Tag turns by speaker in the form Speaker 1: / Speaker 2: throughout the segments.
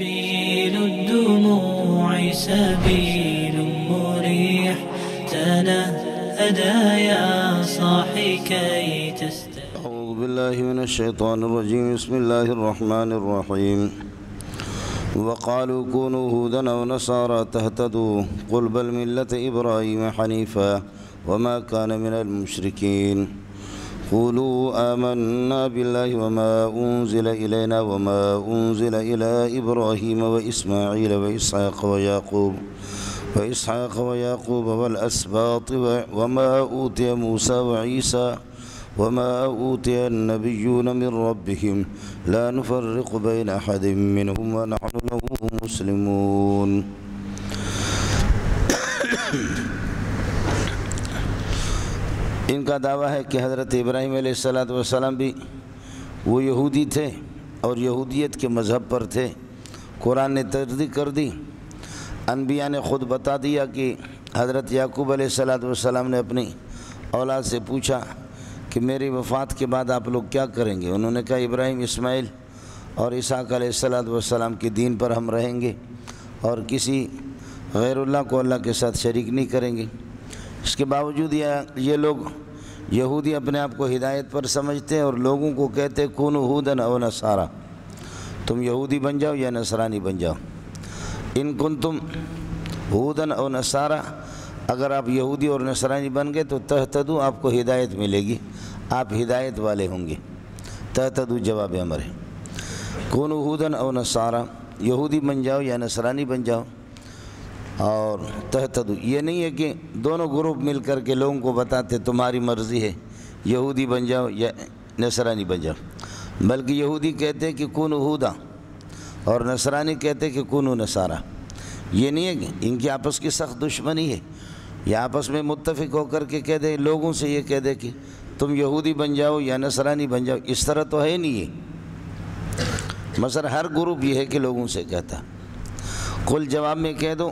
Speaker 1: سبيل الدموع سبيل مريح تنهدى يا صاحي كي تستريح.
Speaker 2: أعوذ بالله من الشيطان الرجيم. بسم الله الرحمن الرحيم. وقالوا كونوا هودا أو نصارى تهتدوا قل بل ملة إبراهيم حنيفا وما كان من المشركين. قولوا آمنا بالله وما أنزل إلينا وما أنزل إلى إبراهيم وإسماعيل وإسحاق ويعقوب والأسباط وما أوتي موسى وعيسى وما أوتي النبيون من ربهم لا نفرق بين أحد منهم ونحن له مسلمون. ان کا دعویٰ ہے کہ حضرت ابراہیم علیہ السلام بھی وہ یہودی تھے اور یہودیت کے مذہب پر تھے. قرآن نے تصدیق کر دی. انبیاء نے خود بتا دیا کہ حضرت یعقوب علیہ السلام نے اپنی اولاد سے پوچھا کہ میری وفات کے بعد آپ لوگ کیا کریں گے. انہوں نے کہا ابراہیم، اسماعیل اور اسحاق علیہ السلام کے دین پر ہم رہیں گے اور کسی غیر اللہ کو اللہ کے ساتھ شریک نہیں کریں گے. اس کے باوجود یہ لوگ یہودی اپنے آپ کو ہدایت پر سمجھتے اور لوگوں کو کہتے کونوا ہودن او نصارا، تم یہودی بن جاؤ یا نصرانی بن جاؤ. ان کنتم ہودن او نصارا، اگر آپ یہودی اور نصرانی بن گئے تو تہتدو، آپ کو ہدایت ملے گی، آپ ہدایت والے ہوں گے. تہتدو جواب امر ہے. کونوا ہودن او نصارا، یہودی بن جاؤ یا نصرانی بن جاؤ. اور تہتدو یہ نہیں ہے کہ دونوں گروپ مل کر کے لوگوں کو بتاتے تمہاری مرضی ہے یہودی بن جاؤ یا نصرانی بن جاؤ، بلکہ یہودی کہتے کہ کونوا ہودا اور نصرانی کہتے کہ کونوا نصارا. یہ نہیں ہے کہ ان کی آپس کی سخت دشمنی ہے، یہ آپس میں متفق ہو کر کے کہہ دے، لوگوں سے یہ کہہ دے کہ تم یہودی بن جاؤ یا نصرانی بن جاؤ. اس طرح تو ہے نہیں. یہ مثلا ہر گروپ یہ ہے کہ لوگوں سے کہتا. قل جواب میں کہہ دو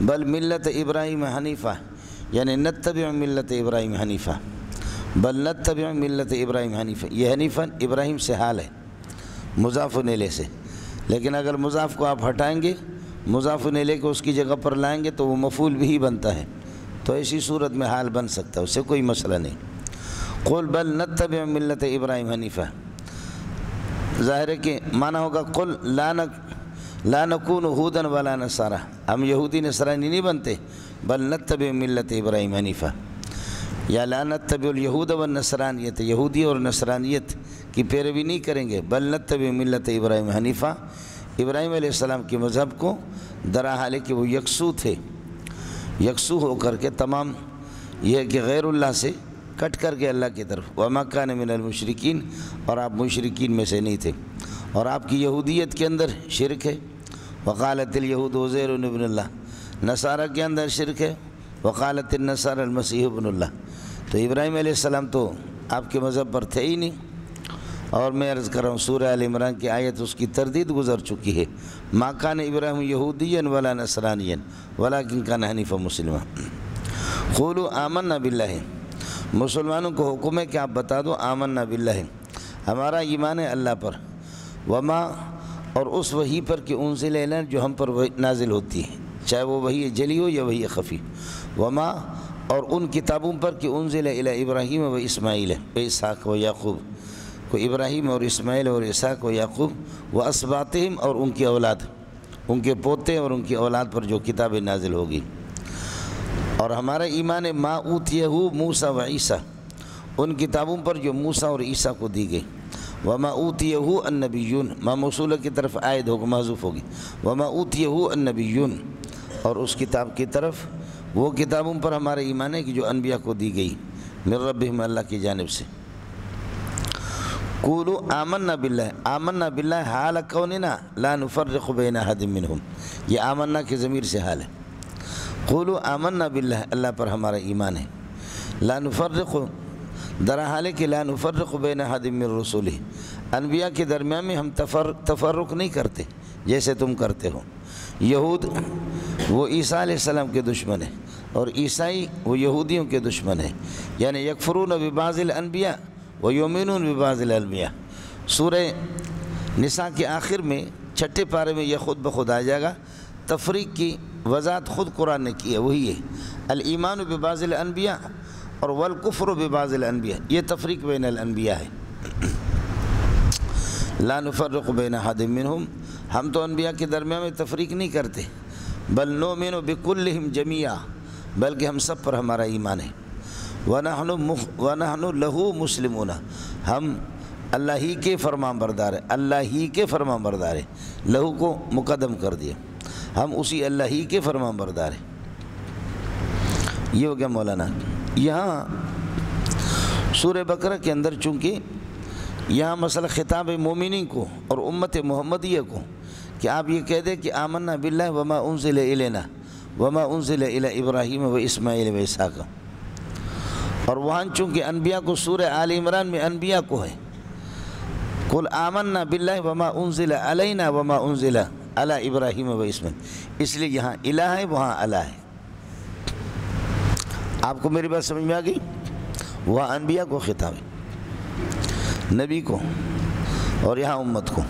Speaker 2: بل ملت ابراہیم حنیفہ، یعنی نتبع ملت ابراہیم حنیفہ، بل نتبع ملت ابراہیم حنیفہ. یہ حنیفہ ابراہیم سے حال ہے مضاف الیہ سے، لیکن اگر مضاف کو آپ ہٹائیں گے، مضاف الیہ کو اس کی جگہ پر لائیں گے تو وہ مفعول بھی بنتا ہے، تو ایسی صورت میں حال بن سکتا ہے، اس سے کوئی مسئلہ نہیں. قل بل نتبع ملت ابراہیم حنیفہ، ظاہر ہے کہ معنی ہوگا قل لا نکون ہودن ولا نصارا، ہم یہودی نصرانی نہیں بنتے، بل نتبع ملت ابراہیم حنیفہ. یا لا نتبع الیہود والنصرانیت، یہودی اور نصرانیت کی پیروی نہیں کریں گے، بل نتبع ملت ابراہیم حنیفہ، ابراہیم علیہ السلام کے مذہب کو، درا حال کہ وہ یکسو تھے، یکسو ہو کر کے تمام یہ ہے کہ غیر اللہ سے کٹ کر کے اللہ کی طرف. وما کان من المشرکین، اور آپ مشرکین میں سے نہیں تھے. اور آپ کی یہودیت کے اندر شرک ہے، وقالت الیہود عزیر ابن اللہ، نصارہ کے اندر شرک ہے، وقالت النصارى المسیح ابن اللہ. تو ابراہیم علیہ السلام تو آپ کے مذہب پر تھے ہی نہیں. اور میں عرض کر رہا ہوں سورہ آل عمران کی آیت اس کی تردید گزر چکی ہے. ما کان ابراہیم یہودیا ولا نصرانیا ولکن کان حنیفا مسلما. قولوا آمنا باللہ، مسلمانوں کو حکم ہے کہ آپ بتا دو آمنا باللہ، ہمارا ایمان ہے اللہ پر، وما، اور اس وحی پر کہ انزل الینا، جو ہم پر نازل ہوتی ہے، چاہے وہ وحی جلی ہو یا وحی خفی. وما، اور ان کتابوں پر کہ انزل الی ابراہیم و اسماعیل و اسحاق و یعقوب، کو ابراہیم اور اسماعیل اور اسحاق و یعقوب و اسباطہم، اور ان کی اولاد، ان کے پوتے اور ان کی اولاد پر جو کتابیں نازل ہوگی. اور ہمارا ایمان ہے ما اوتیہ موسیٰ و عیسیٰ، ان کتابوں پر جو موسیٰ اور عیسیٰ کو دی گئی. وما اوتیہ النبیون، ما موصولہ کی طرف عائد ہوگا، محذوف ہوگی. وما اوتیہ النبیون، اور اس کتاب کی طرف، وہ کتابوں پر ہمارا ایمان ہے کہ جو انبیاء کو دی گئی من ربہم، اللہ کی جانب سے. قولوا آمنا باللہ، آمنا باللہ حال کوننا لا نفرق بین احد منہم، یہ آمنا کے ضمیر سے حال ہے. قولوا آمنا باللہ، اللہ پر ہمارا ایمان ہے. لا نفرق، درا حال کہ لا نفرق بین احد من رسولہ، انبیاء کے درمیان میں ہم تفرق نہیں کرتے جیسے تم کرتے ہو. یہود وہ عیسیٰ علیہ السلام کے دشمن ہیں، اور عیسائی وہ یہودیوں کے دشمن ہیں. یعنی یکفرون ببعض الانبیاء ویؤمنون ببعض الانبیاء. سورہ نساء کے آخر میں چھٹے پارے میں یہ خود بخود آ جائے گا۔ تفریق کی وضاحت خود قرآن نے کی ہے، وہی ہے الایمان ببعض الانبیاء اور والکفر ببعض الانبیاء، یہ تفریق بین الانبیاء ہے۔ لا نفرق بین احد منہم، ہم تو انبیاء کے درمیان میں تفریق نہیں کرتے، بل نؤمن بکلہم جمیعا، بلکہ ہم سب پر ہمارا ایمان ہے۔ وَنَحْنُ لَهُ مُسْلِمُونَ، ہم اللہ ہی کے فرمان بردار ہیں، اللہ ہی کے فرمان بردار ہیں، لہو کو مقدم کر دیا، ہم اسی اللہ ہی کے فرمان بردار ہیں۔ یہ ہو گیا مولانا۔ یہاں سورہ بقرہ کے اندر چونکہ یہاں مسئلہ خطاب مومنین کو اور امت محمدیہ کو کہ آپ یہ کہہ دیں کہ آمنا باللہ وما انزل الینا وما انزل الی ابراہیم و اسماعیل و اسحاق، اور وہاں چونکہ انبیاء کو سورہ آل عمران میں انبیاء کو ہے قل آمنا باللہ وما انزل علینا وما انزل علی ابراہیم و اسماعیل، اس لیے یہاں الہ ہے وہاں الہ ہے۔ آپ کو میری بات سمجھ میں آ گئی؟ وہاں انبیاء کو خطاب ہے، نبی کو، اور یہاں امت کو۔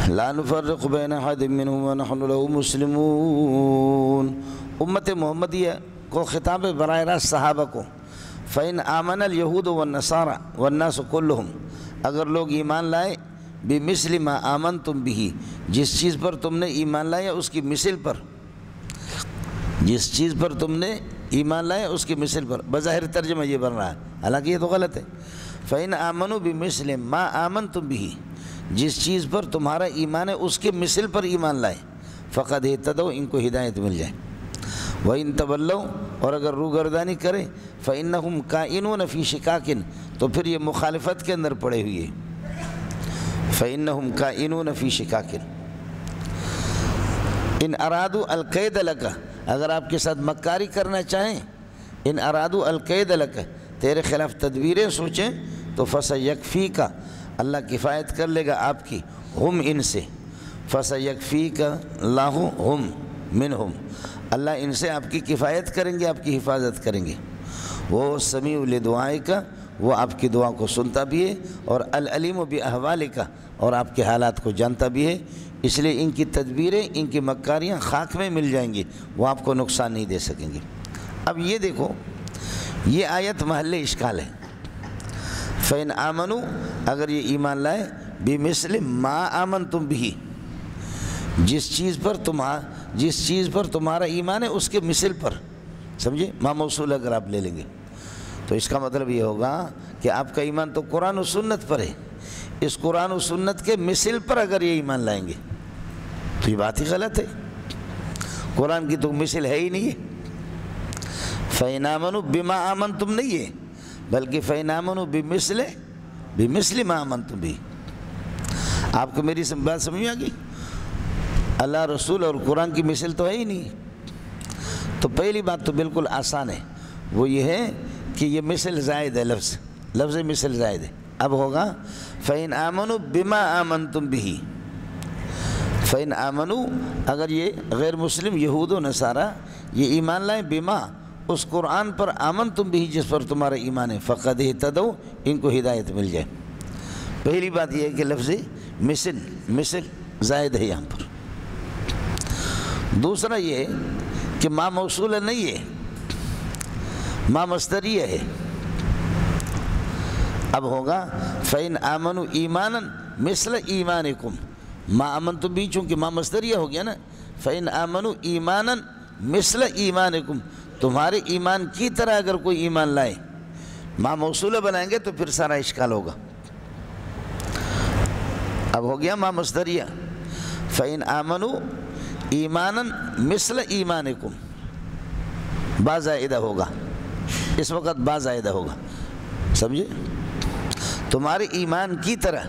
Speaker 2: لا نفرق بین احد منہم ونحن له مسلمون، امت محمدیہ کو خطاب ہے براہ راست صحابہ کو۔ فإن آمن اليہود والنصارى والناس كلهم، اگر لوگ ایمان لائے بمثل ما آمنتم به، جس چیز پر تم نے ایمان لایا اس کی مثل پر، جس چیز پر تم نے ایمان لایا اس کی مثل پر، بظاہر ترجمہ یہ بن رہا ہے، حالانکہ یہ تو غلط ہے۔ فإن آمنوا بمثل ما آمنتم به، جس چیز پر تمہارا ایمان ہے اس کے مثل پر ایمان لائے، فقد اہتدوا، ان کو ہدایت مل جائے۔ وَإِن تَوَلَّوْا، اور اگر روگردانی کرے، فَإِنَّهُمْ كَائِنُونَ فِي شِقَاقٍ، تو پھر یہ مخالفت کے اندر پڑے ہوئے، فَإِنَّهُمْ كَائِنُونَ فِي شِقَاقٍ۔ ان ارادوا القید لک، اگر آپ کے ساتھ مکاری کرنا چاہیں، ان ارادوا القید لک، تیرے خلاف تدبیریں سوچیں، تو فسیکفیک، اللہ کفایت کر لے گا آپ کی، ہم ان سے، فسیکفیک اللہ ہم منہم، اللہ ان سے آپ کی کفایت کریں گے، آپ کی حفاظت کریں گے۔ وہ سمیع لدعائک، وہ آپ کی دعا کو سنتا بھی ہے، اور العلیم باحوالک، اور آپ کے حالات کو جانتا بھی ہے، اس لیے ان کی تدبیریں، ان کی مکاریاں خاک میں مل جائیں گی، وہ آپ کو نقصان نہیں دے سکیں گے۔ اب یہ دیکھو، یہ آیت محل اشکال ہے۔ فَإِنْ آمَنُوا، اگر یہ ایمان لائے، بِمِثْلِ مَا آمَنْتُمْ بِهِ، جس چیز پر تمہارا ایمان ہے اس کے مثل پر، سمجھے؟ ما موصول اگر آپ لے لیں گے تو اس کا مطلب یہ ہوگا کہ آپ کا ایمان تو قرآن و سنت پر ہے، اس قرآن و سنت کے مثل پر اگر یہ ایمان لائیں گے تو یہ بات ہی غلط ہے، قرآن کی تو مثل ہے ہی نہیں ہے۔ فَإِنْ آمَنُوا بِمَا آمَنْتُمْ نہیں ہے، بلکہ فَإِنْ آمَنُوا بِمِثْلِ مَا آمَنْتُمْ بِهِ۔ آپ کو میری بات سمجھ میں آ گئی؟ اللہ رسول اور قرآن کی مثل تو ہے ہی نہیں، تو پہلی بات تو بالکل آسان ہے، وہ یہ ہے کہ یہ مثل زائد ہے، لفظ مثل زائد ہے۔ اب ہوگا فَإِنْ آمَنُوا بِمَا آمَنْتُمْ بِهِ، فَإِنْ آمَنُوا، اگر یہ غیر مسلم یہود و نصارہ یہ ایمان لائیں، بما، اس قرآن پر، آمنتم بِهِ، جس پر تمہارا ایمان ہے، فقد اہتدوا، ان کو ہدایت مل جائے۔ پہلی بات یہ ہے کہ لفظ مثل زائد ہے یہاں پر۔ دوسرا یہ ہے کہ ما موصولہ نہیں ہے، ما مصدریہ ہے۔ اب ہوگا فَإِنْ آمَنُوا ایمَانًا مِثْلَ ایمانکم، ما آمنتم بھی چونکہ ما مصدریہ ہو گیا نا، فَإِنْ آمَنُوا ایمَانًا مِثْلَ ایمانکم، تمہارے ایمان کی طرح اگر کوئی ایمان لائے، ما موصولہ بنائیں گے تو پھر سارا اشکال ہوگا۔ اب ہو گیا ما مصدریہ، فَإِنْ آمَنُوا ایماناً مثل ایمانکم، با زائدہ ہوگا، اس وقت با زائدہ ہوگا، سمجھے؟ تمہارے ایمان کی طرح،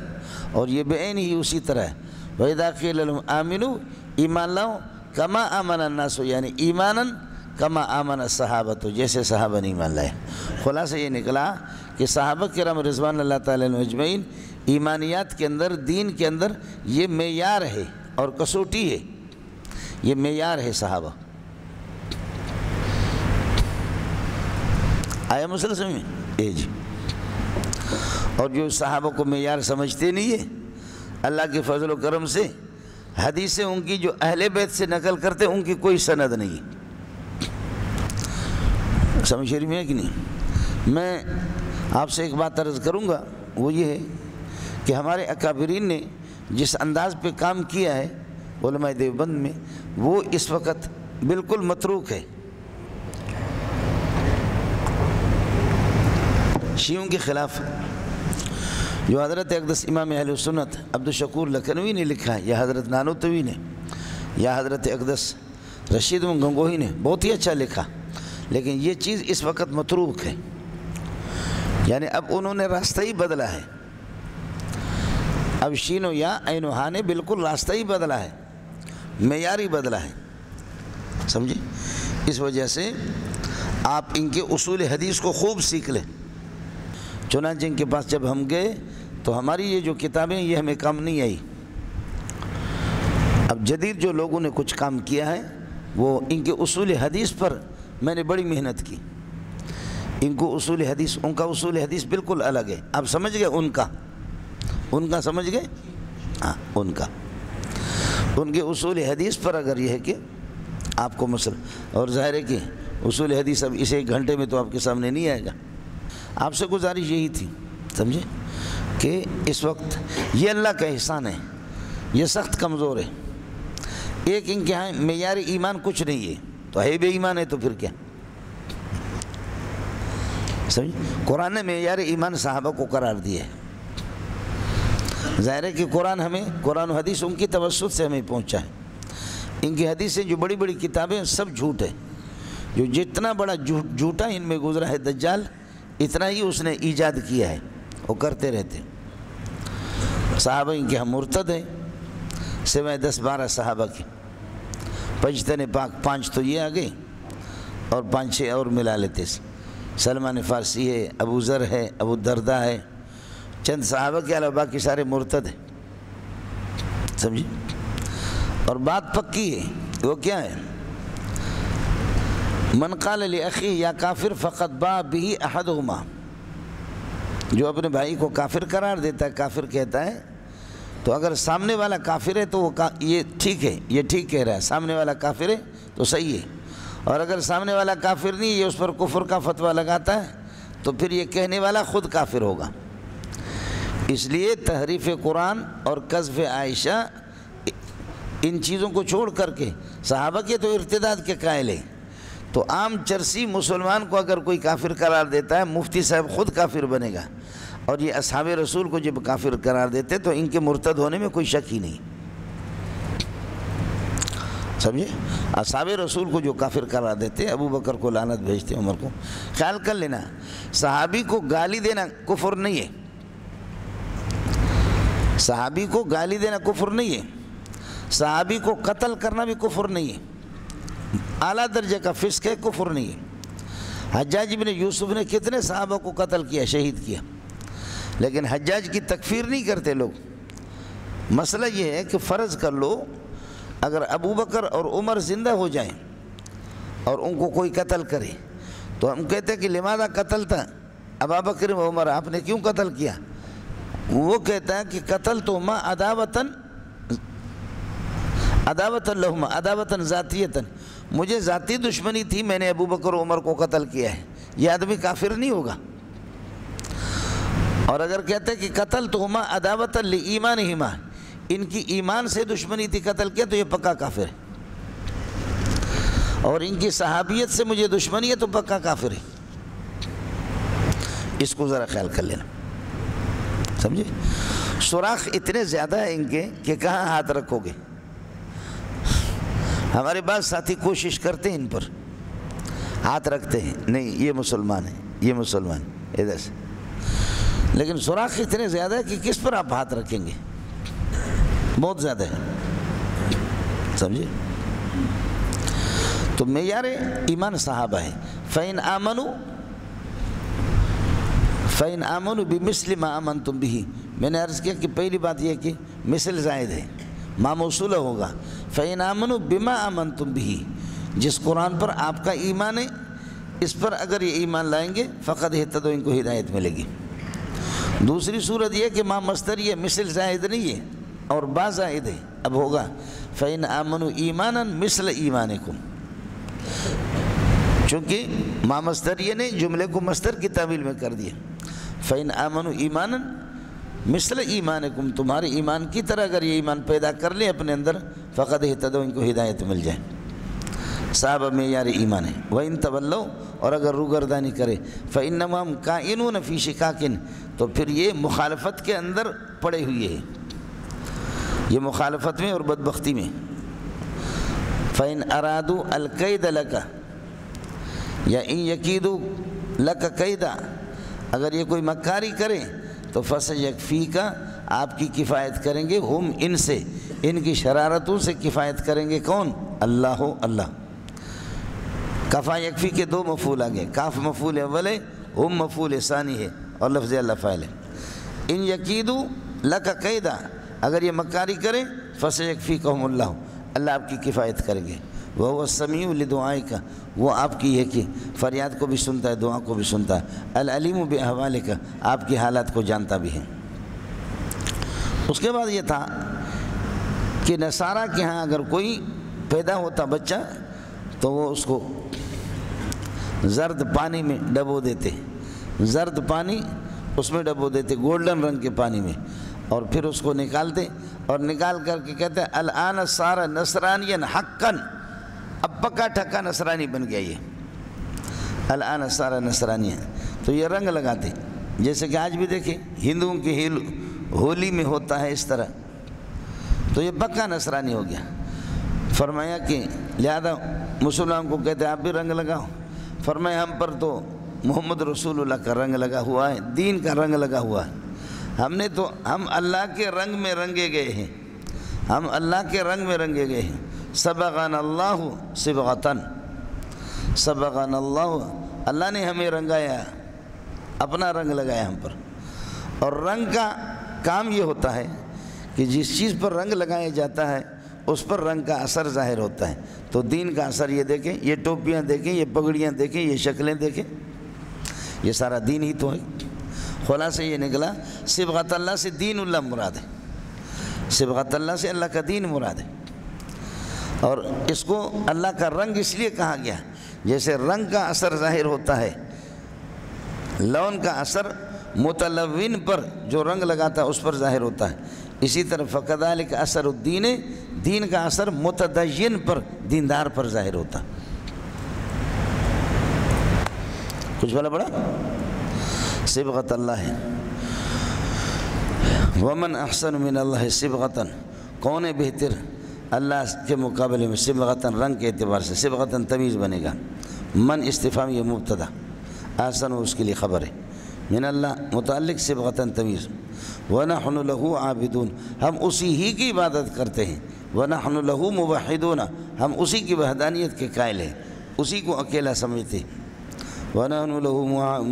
Speaker 2: اور یہ بعین ہی اسی طرح ہے۔ وَإِذَا قِيلَ لَهُمْ آمِنُوا، ایمان لاؤ، کما آمن الناس، یعنی ایماناً کما آمن الصحابہ، جیسے صحابہ نے ایمان لائے۔ خلاصہ یہ نکلا کہ صحابہ کرام رضوان اللہ تعالیٰ عنہم اجمعین ایمانیات کے اندر، دین کے اندر یہ معیار ہے اور کسوٹی ہے، یہ معیار ہے صحابہ۔ آیا مسئلہ سمجھ میں؟ جی۔ اور جو صحابہ کو معیار سمجھتے نہیں ہے، اللہ کے فضل و کرم سے حدیثیں ان کی جو اہل بیت سے نقل کرتے ان کی کوئی سند نہیں، سمجھ رہی میں ہے کہ نہیں؟ میں آپ سے ایک بات عرض کروں گا، وہ یہ ہے کہ ہمارے اکابرین نے جس انداز پہ کام کیا ہے علماء دیوبند میں، وہ اس وقت بالکل متروک ہے۔ شیعوں کے خلاف جو حضرت اقدس امام اہل سنت عبدالشکور لکھنوی نے لکھا ہے، یا حضرت نانوتوی نے، یا حضرت اقدس رشید گنگوہی نے بہت ہی اچھا لکھا، لیکن یہ چیز اس وقت متروک ہے، یعنی اب انہوں نے راستہ ہی بدلا ہے۔ اب شین و یا عین و ہا نے بالکل راستہ ہی بدلا ہے، معیار ہی بدلا ہے، سمجھے؟ اس وجہ سے آپ ان کے اصول حدیث کو خوب سیکھ لیں۔ چنانچہ ان کے پاس جب ہم گئے تو ہماری یہ جو کتابیں یہ ہمیں کام نہیں آئی۔ اب جدید جو لوگوں نے کچھ کام کیا ہے وہ ان کے اصول حدیث پر میں نے بڑی محنت کی۔ ان کو اصول حدیث، ان کا اصول حدیث بالکل الگ ہے۔ آپ سمجھ گئے ان کا سمجھ گئے؟ ہاں، ان کے اصول حدیث پر اگر یہ ہے کہ آپ کو مسئلہ، اور ظاہر ہے کہ اصول حدیث اب اس ایک گھنٹے میں تو آپ کے سامنے نہیں آئے گا۔ آپ سے گزارش یہی تھی، سمجھے، کہ اس وقت یہ اللہ کا احسان ہے، یہ سخت کمزور ہے۔ ایک ان کے ہاں معیار ایمان کچھ نہیں ہے، تو ہے بے ایمان ہے تو پھر کیا؟ سمجھے؟ قرآن نے معیار ایمان صحابہ کو قرار دیا ہے۔ ظاہر ہے کہ قرآن و حدیث ان کی توسط سے ہمیں پہنچا ہے۔ ان کی حدیثیں جو بڑی بڑی کتابیں سب جھوٹ ہے، جو جتنا بڑا جھوٹا ان میں گزرا ہے دجال، اتنا ہی اس نے ایجاد کیا ہے، وہ کرتے رہتے۔ صحابہ ان کے ہم مرتد ہیں، سوائے 10-12 صحابہ کی، پجتن پاک 5 تو یہ آگئے اور 5-6 اور ملا لیتے سے۔ سلمان فارسی ہے، ابو ذر ہے، ابو الدرداء ہے، چند صحابہ کے علاوہ باقی سارے مرتد ہیں، سمجھے؟ اور بات پکی ہے، وہ کیا ہے؟ من قال لأخیہ یا کافر فقد باء بہ احدہما، جو اپنے بھائی کو کافر قرار دیتا ہے، کافر کہتا ہے، تو اگر سامنے والا کافر ہے تو وہ یہ ٹھیک ہے، یہ ٹھیک کہہ رہا ہے، سامنے والا کافر ہے تو صحیح ہے، اور اگر سامنے والا کافر نہیں، یہ اس پر کفر کا فتویٰ لگاتا ہے، تو پھر یہ کہنے والا خود کافر ہوگا۔ اس لیے تحریف قرآن اور قذف عائشہ، ان چیزوں کو چھوڑ کر کے صحابہ کے تو ارتداد کے قائل ہیں، تو عام چرسی مسلمان کو اگر کوئی کافر قرار دیتا ہے، مفتی صاحب خود کافر بنے گا، اور یہ اصحاب رسول کو جب کافر قرار دیتے تو ان کے مرتد ہونے میں کوئی شک ہی نہیں، سمجھے؟ اصحاب رسول کو جو کافر قرار دیتے، ابو بکر کو لعنت بھیجتے، عمر کو، خیال کر لینا، صحابی کو گالی دینا کفر نہیں ہے، صحابی کو گالی دینا کفر نہیں ہے، صحابی کو قتل کرنا بھی کفر نہیں ہے، اعلیٰ درجے کا فسق ہے، کفر نہیں ہے۔ حجاج بن یوسف نے کتنے صحابہ کو قتل کیا، شہید کیا، لیکن حجاج کی تکفیر نہیں کرتے لوگ۔ مسئلہ یہ ہے کہ فرض کر لو اگر ابو بکر اور عمر زندہ ہو جائیں اور ان کو کوئی قتل کرے، تو ہم کہتے ہیں کہ لماذا قتل تھا ابا بکر و عمر، آپ نے کیوں قتل کیا؟ وہ کہتا ہے کہ قتل تو ما عداوتاً لہما عداوتاً ذاتیتاً، مجھے ذاتی دشمنی تھی، میں نے ابو بکر و عمر کو قتل کیا ہے، یہ آدمی کافر نہیں ہوگا۔ اور اگر کہتے ہیں کہ قتل تو ما عداوتاً لایمانہما، ان کی ایمان سے دشمنی تھی، قتل کیا، تو یہ پکا کافر ہے، اور ان کی صحابیت سے مجھے دشمنی ہے تو پکا کافر ہے۔ اس کو ذرا خیال کر لینا، سمجھے؟ سوراخ اتنے زیادہ ہیں ان کے کہ کہاں ہاتھ رکھو گے۔ ہمارے بعض ساتھی کوشش کرتے ہیں ان پر، ہاتھ رکھتے ہیں، نہیں یہ مسلمان ہے، یہ مسلمان ہے، ادھر سے، لیکن سوراخ اتنے زیادہ ہے کہ کس پر آپ ہاتھ رکھیں گے، بہت زیادہ ہے، سمجھے؟ تو معیار ایمان صحابہ ہے۔ فَإِنْ آمَنُوا بِمِثْلِ مَا آمَنْتُمْ بِهِ، میں نے عرض کیا کہ پہلی بات یہ کہ مثل زائد ہے، ما موصولہ ہوگا۔ فَإِنْ آمَنُوا بِمَا آمَنْتُمْ بِهِ، جس قرآن پر آپ کا ایمان ہے، اس پر اگر یہ ایمان لائیں گے فقط اہتدوا، ان کو ہدایت ملے گی۔ دوسری صورت یہ کہ ماں مصدر یہ مثل زائد نہیں ہے اور با زائد ہے. اب ہوگا فَإِنْ آمَنُوا إِيمَانًا مِثْلَ إِيمَانِكُمْ، چونکہ ماں مصدریہ نے جملے کو مصدر کی تعویل میں کر دیا. فَإِنْ آمَنُوا إِيمَانًا مِثْلَ إِيمَانِكُمْ، تمہارے ایمان کی طرح اگر یہ ایمان پیدا کر لیں اپنے اندر، فقط اہتدوا، ان کو ہدایت مل جائے. صحابہ معیار ایمان ہے. وَإِن تَوَلَّوْا، اور اگر روگردانی کرے، فَإِنَّمَا هُمْ كَائِنُونَ فِي شِقَاقٍ، تو پھر یہ مخالفت کے اندر پڑے ہوئے ہیں، یہ مخالفت میں اور بدبختی میں. فَإِنْ أَرَادُوا الْكَيْدَ لَكَ، یا إِن يَكِيدُوا لَكَ كَيْدًا، اگر یہ کوئی مکاری کرے تو فَسَيَكْفِيكَ، آپ کی کفایت کریں گے، ہم ان سے، ان کی شرارتوں سے کفایت کریں گے. کون؟ اللہ، اللہ. کفا یکفی کے دو مفعول آگے، کاف مفعول اول ہے، ہم مفعول ثانی ہے، اور لفظ اللہ فاعل ہے. ان یکیدو لک قیدا، اگر یہ مکاری کریں، فسیکفیکہم اللہ، اللہ آپ کی کفایت کریں گے. وہو السمیع لدعائک، وہ آپ کی یہ کہ فریاد کو بھی سنتا ہے، دعا کو بھی سنتا ہے. العلیم باحوالک، آپ کی حالات کو جانتا بھی ہے. اس کے بعد یہ تھا کہ نصارہ کے ہاں اگر کوئی پیدا ہوتا بچہ تو وہ اس کو زرد پانی میں ڈبو دیتے، زرد پانی اس میں ڈبو دیتے، گولڈن رنگ کے پانی میں، اور پھر اس کو نکالتے، اور نکال کر کے کہتے ہیں الآن صار نصرانیا حقا، اب پکا ٹھکا نصرانی بن گیا. یہ الآن صار نصرانیا، تو یہ رنگ لگاتے، جیسے کہ آج بھی دیکھیں ہندوؤں کی ہولی میں ہوتا ہے اس طرح، تو یہ پکا نصرانی ہو گیا. فرمایا کہ لہذا مسلمان کو کہتے ہیں آپ بھی رنگ لگاؤ. فرمایا ہم پر تو محمد رسول اللہ کا رنگ لگا ہوا ہے، دین کا رنگ لگا ہوا ہے. ہم اللہ کے رنگ میں رنگے گئے ہیں، ہم اللہ کے رنگ میں رنگے گئے ہیں. سبغنا اللہ صبغتن، سبغنا اللہ، اللہ نے ہمیں رنگایا، اپنا رنگ لگایا ہم پر. اور رنگ کا کام یہ ہوتا ہے کہ جس چیز پر رنگ لگایا جاتا ہے اس پر رنگ کا اثر ظاہر ہوتا ہے. تو دین کا اثر یہ دیکھیں، یہ ٹوپیاں دیکھیں، یہ پگڑیاں دیکھیں، یہ شکلیں دیکھیں، یہ سارا دین ہی تو ہے. خلاصہ یہ نکلا صبغت اللہ سے دین اللہ مراد ہے، صبغت اللہ سے اللہ کا دین مراد ہے. اور اس کو اللہ کا رنگ اس لیے کہا گیا، جیسے رنگ کا اثر ظاہر ہوتا ہے، لون کا اثر متلون پر جو رنگ لگاتا ہے اس پر ظاہر ہوتا ہے، اسی طرح فَكَذَلِكَ اثر الدین، دین کا اثر متدین پر، دیندار پر ظاہر ہوتا. کچھ بھلا بڑا صبغت اللہ ہے. وَمَنْ أَحْسَنُ مِنَ اللَّهِ صِبْغَةً، کون ہے بہتر اللہ کے مقابلے میں صبغتاً، رنگ کے اعتبار سے. صبغتاً تمیز بنے گا، من استفہام یہ مبتدا، احسن اس کے لیے خبر ہے، من اللہ متعلق صبغتاً تمیز. وَنَحْنُ لَهُ عَابِدُونَ، ہم اسی ہی کی عبادت کرتے ہیں. وَنَحْنُ لَهُ مُوَحِّدُونَ، ہم اسی کی وحدانیت کے قائل ہیں، اسی کو اکیلا سمجھتے. وَنَحْنُ لَهُ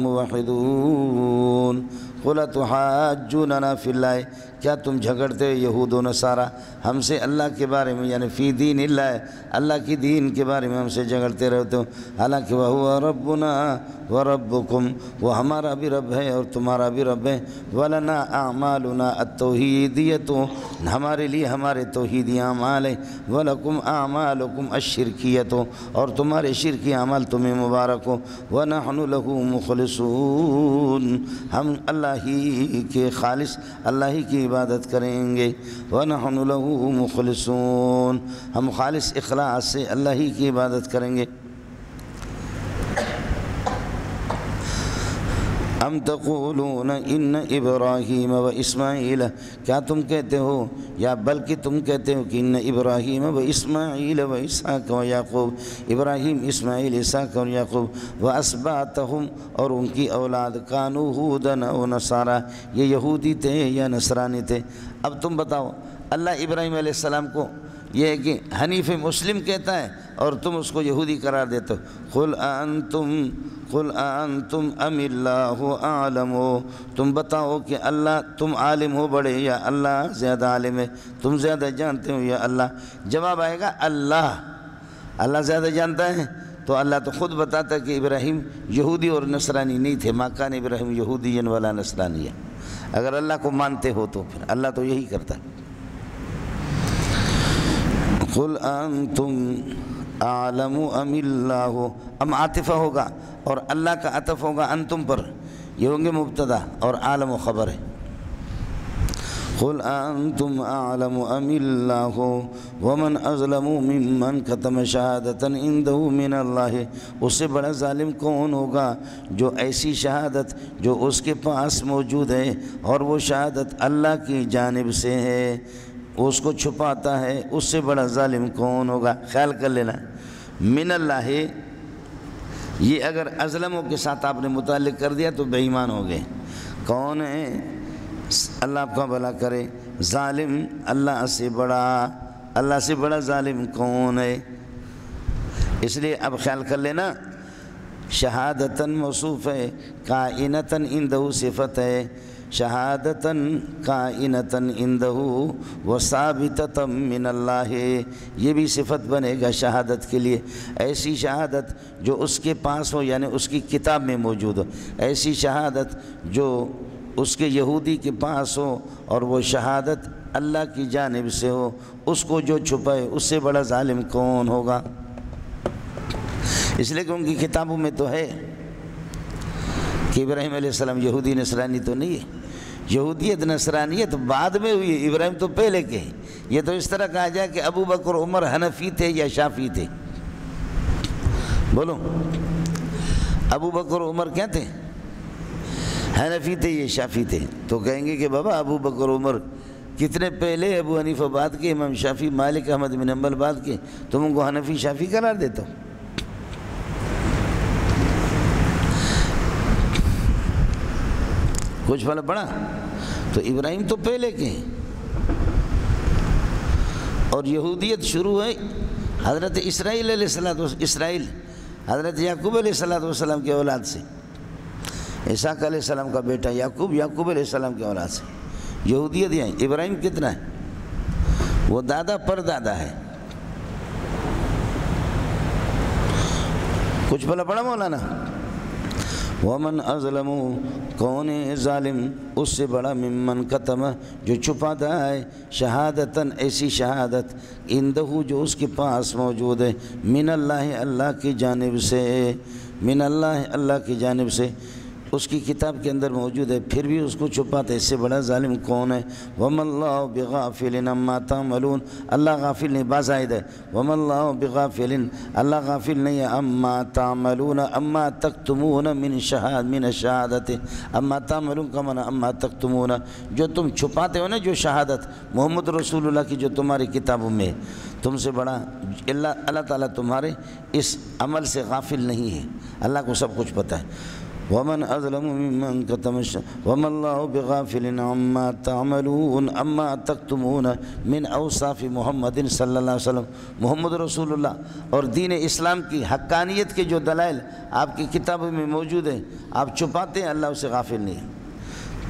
Speaker 2: مُوَحِّدُونَ قُلْ تُحَاجُّونَنَا فِي اللَّهِ، کیا تم جھگڑتے یہود و نصارہ ہم سے اللہ کے بارے میں، یعنی فی دین اللہ، اللہ کی دین کے بارے میں ہم سے جھگڑتے رہتے ہو. حالانکہ وَهُوَ رَبُّنَا وَرَبُّكُمْ، وہ ہمارا بھی رب ہے اور تمہارا بھی رب ہے. وَلَنَا أَعْمَالُنَا التَّوْحِیدِیَّةُ، ہمارے لیے ہمارے توحیدی اعمال ہیں. وَلَكُمْ أَعْمَالُكُمْ الشِّرْکِیَّةُ، اور تمہارے شرکی اعمال تمہیں مبارک ہو. وَنَحْنُ لَهُ مُخْلِصُونَ، ہم اللہ ہی کے خالص، اللہ ہی کی عبادت کریں گے. وَنَحْنُ لَهُ مُخْلِصُونَ، ہم خالص اخلاص سے اللہ ہی کی عبادت کریں گے. ام تقولون ان ابراہیم و اسماعیل، کیا تم کہتے ہو یا بلکہ تم کہتے ہو کہ ان ابراہیم و اسماعیل و اسحاق و یعقوب، ابراہیم، اسماعیل، اسحاق اور یعقوب، و اسباطہم، اور ان کی اولاد، کانوا ہودن و نصارا، یہ یہودی تھے یا نصرانی تھے. اب تم بتاؤ، اللہ ابراہیم علیہ السلام کو یہ ہے کہ حنیف مسلم کہتا ہے اور تم اس کو یہودی قرار دیتے ہو. قل انتم ام اللہ اعلم، تم بتاؤ کہ اللہ، تم عالم ہو بڑے یا اللہ زیادہ عالم ہے، تم زیادہ جانتے ہو یا اللہ. جواب آئے گا اللہ زیادہ جانتا ہے. تو اللہ تو خود بتاتا کہ ابراہیم یہودی اور نصرانی نہیں تھے. ما کان ابراہیم یہودیا ولا نصرانیا، اگر اللہ کو مانتے ہو تو پھر اللہ تو یہی کرتا ہے۔ قل انتم اعلم ام اللہ، ام عاطفہ ہوگا اور اللہ کا عطف ہوگا انتم پر، یہ ہوں گے مبتدا اور عالم و خبر ہے۔ قل انتم اعلم ام اللہ ومن اظلم ممن کتم شہادتا عنده من اللہ، اس سے بڑا ظالم کون ہوگا جو ایسی شہادت جو اس کے پاس موجود ہے اور وہ شہادت اللہ کی جانب سے ہے اس کو چھپاتا ہے، اس سے بڑا ظالم کون ہوگا۔ خیال کر لینا، من اللہ یہ اگر ازلموں کے ساتھ آپ نے متعلق کر دیا تو بے ایمان ہو گئے۔ کون ہے؟ اللہ آپ کا بھلا کرے۔ ظالم اللہ سے بڑا ظالم کون ہے؟ اس لیے اب خیال کر لینا، شہادتاً موصوف ہے، کائنتاً عندہ صفت ہے، شہادتاً کائنتاً عندہ وثابتتاً من اللہ، یہ بھی صفت بنے گا شہادت کے لیے۔ ایسی شہادت جو اس کے پاس ہو، یعنی اس کی کتاب میں موجود ہو، ایسی شہادت جو اس کے یہودی کے پاس ہو اور وہ شہادت اللہ کی جانب سے ہو، اس کو جو چھپائے اس سے بڑا ظالم کون ہوگا؟ اس لیے کہ ان کی کتابوں میں تو ہے کہ ابراہیم علیہ السلام یہودی نصرانی تو نہیں ہے، یہودیت نصرانیت بعد میں ہوئی ہے، ابراہیم تو پہلے کے ہیں۔ یہ تو اس طرح کہا جائے کہ ابو بکر عمر حنفی تھے یا شافعی تھے؟ بولو، ابو بکر عمر کیا تھے؟ حنفی تھے یا شافعی تھے؟ تو کہیں گے کہ بابا ابو بکر عمر کتنے پہلے، ابو حنیفہ بعد کے، امام شافعی مالک احمد بن حنبل بعد کے، تم ان کو حنفی شافعی قرار دیتا ہو؟ کچھ فرق پڑا؟ تو ابراہیم تو پہلے کے ہیں، اور یہودیت شروع ہے حضرت اسرائیل علیہ السلام، حضرت یعقوب علیہ السلام کے اولاد سے، اسحاق علیہ السلام کا بیٹا یعقوب علیہ السلام کے اولاد سے یہودیت ہے۔ ابراہیم کتنا ہے؟ وہ دادا پر دادا ہے۔ کچھ بھلا پڑا مولانا؟ ومن اظلم، کون ظالم اس سے بڑا، ممن کتم جو چھپاتا ہے، شہادتاً ایسی شہادت، عندہ جو اس کے پاس موجود ہے، من اللہ اللہ کی جانب سے، من اللہ اللہ کی جانب سے اس کی کتاب کے اندر موجود ہے، پھر بھی اس کو چھپاتا ہے، اس سے بڑا ظالم کون ہے؟ وَمَا اللَّهُ بِغَافِلٍ عَمَّا تَعْمَلُونَ، اللہ غافل نہیں، بازائد ہے، وَمَا اللَّهُ بِغَافِلٍ، اللہ غافل نہیں ہے، عَمَّا تَعْمَلُونَ، عَمَّا تَكْتُمُونَ من الشَّهَادَةِ، عَمَّا تَعْمَلُونَ کا معنی عَمَّا تَكْتُمُونَ، جو تم چھپاتے ہو نا، جو شہادت محمد رسول اللہ کی جو تمہاری کتابوں میں تم سے بڑا اللہ تعالیٰ تمہارے اس عمل سے غافل نہیں ہے، اللہ کو سب کچھ پتہ ہے۔ ومن اظلم ممن کتم وما اللہ بغافل عما تعملون عما تکتمون من اوصاف محمد صلی اللہ علیہ وسلم، محمد رسول اللہ اور دین اسلام کی حقانیت کے جو دلائل آپ کی کتابوں میں موجود ہیں، آپ چھپاتے ہیں، اللہ اسے غافل نہیں ہے۔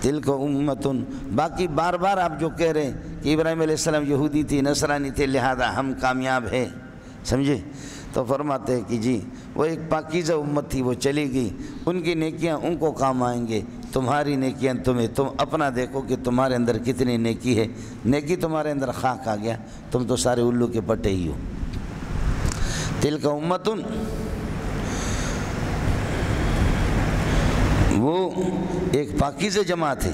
Speaker 2: تلک امتن، باقی بار بار آپ جو کہہ رہے ہیں کہ ابراہیم علیہ السلام یہودی تھی، نصرانی تھے، لہذا ہم کامیاب ہیں، سمجھے؟ تو فرماتے ہیں کہ جی وہ ایک پاکیزہ امت تھی، وہ چلی گئی، ان کی نیکیاں ان کو کام آئیں گے، تمہاری نیکیاں تمہیں، تم اپنا دیکھو کہ تمہارے اندر کتنی نیکی ہے، نیکی تمہارے اندر خاک آ گیا، تم تو سارے الو کے پٹے ہی ہو۔ تلک امتن، وہ ایک پاکیزہ جماعت ہے،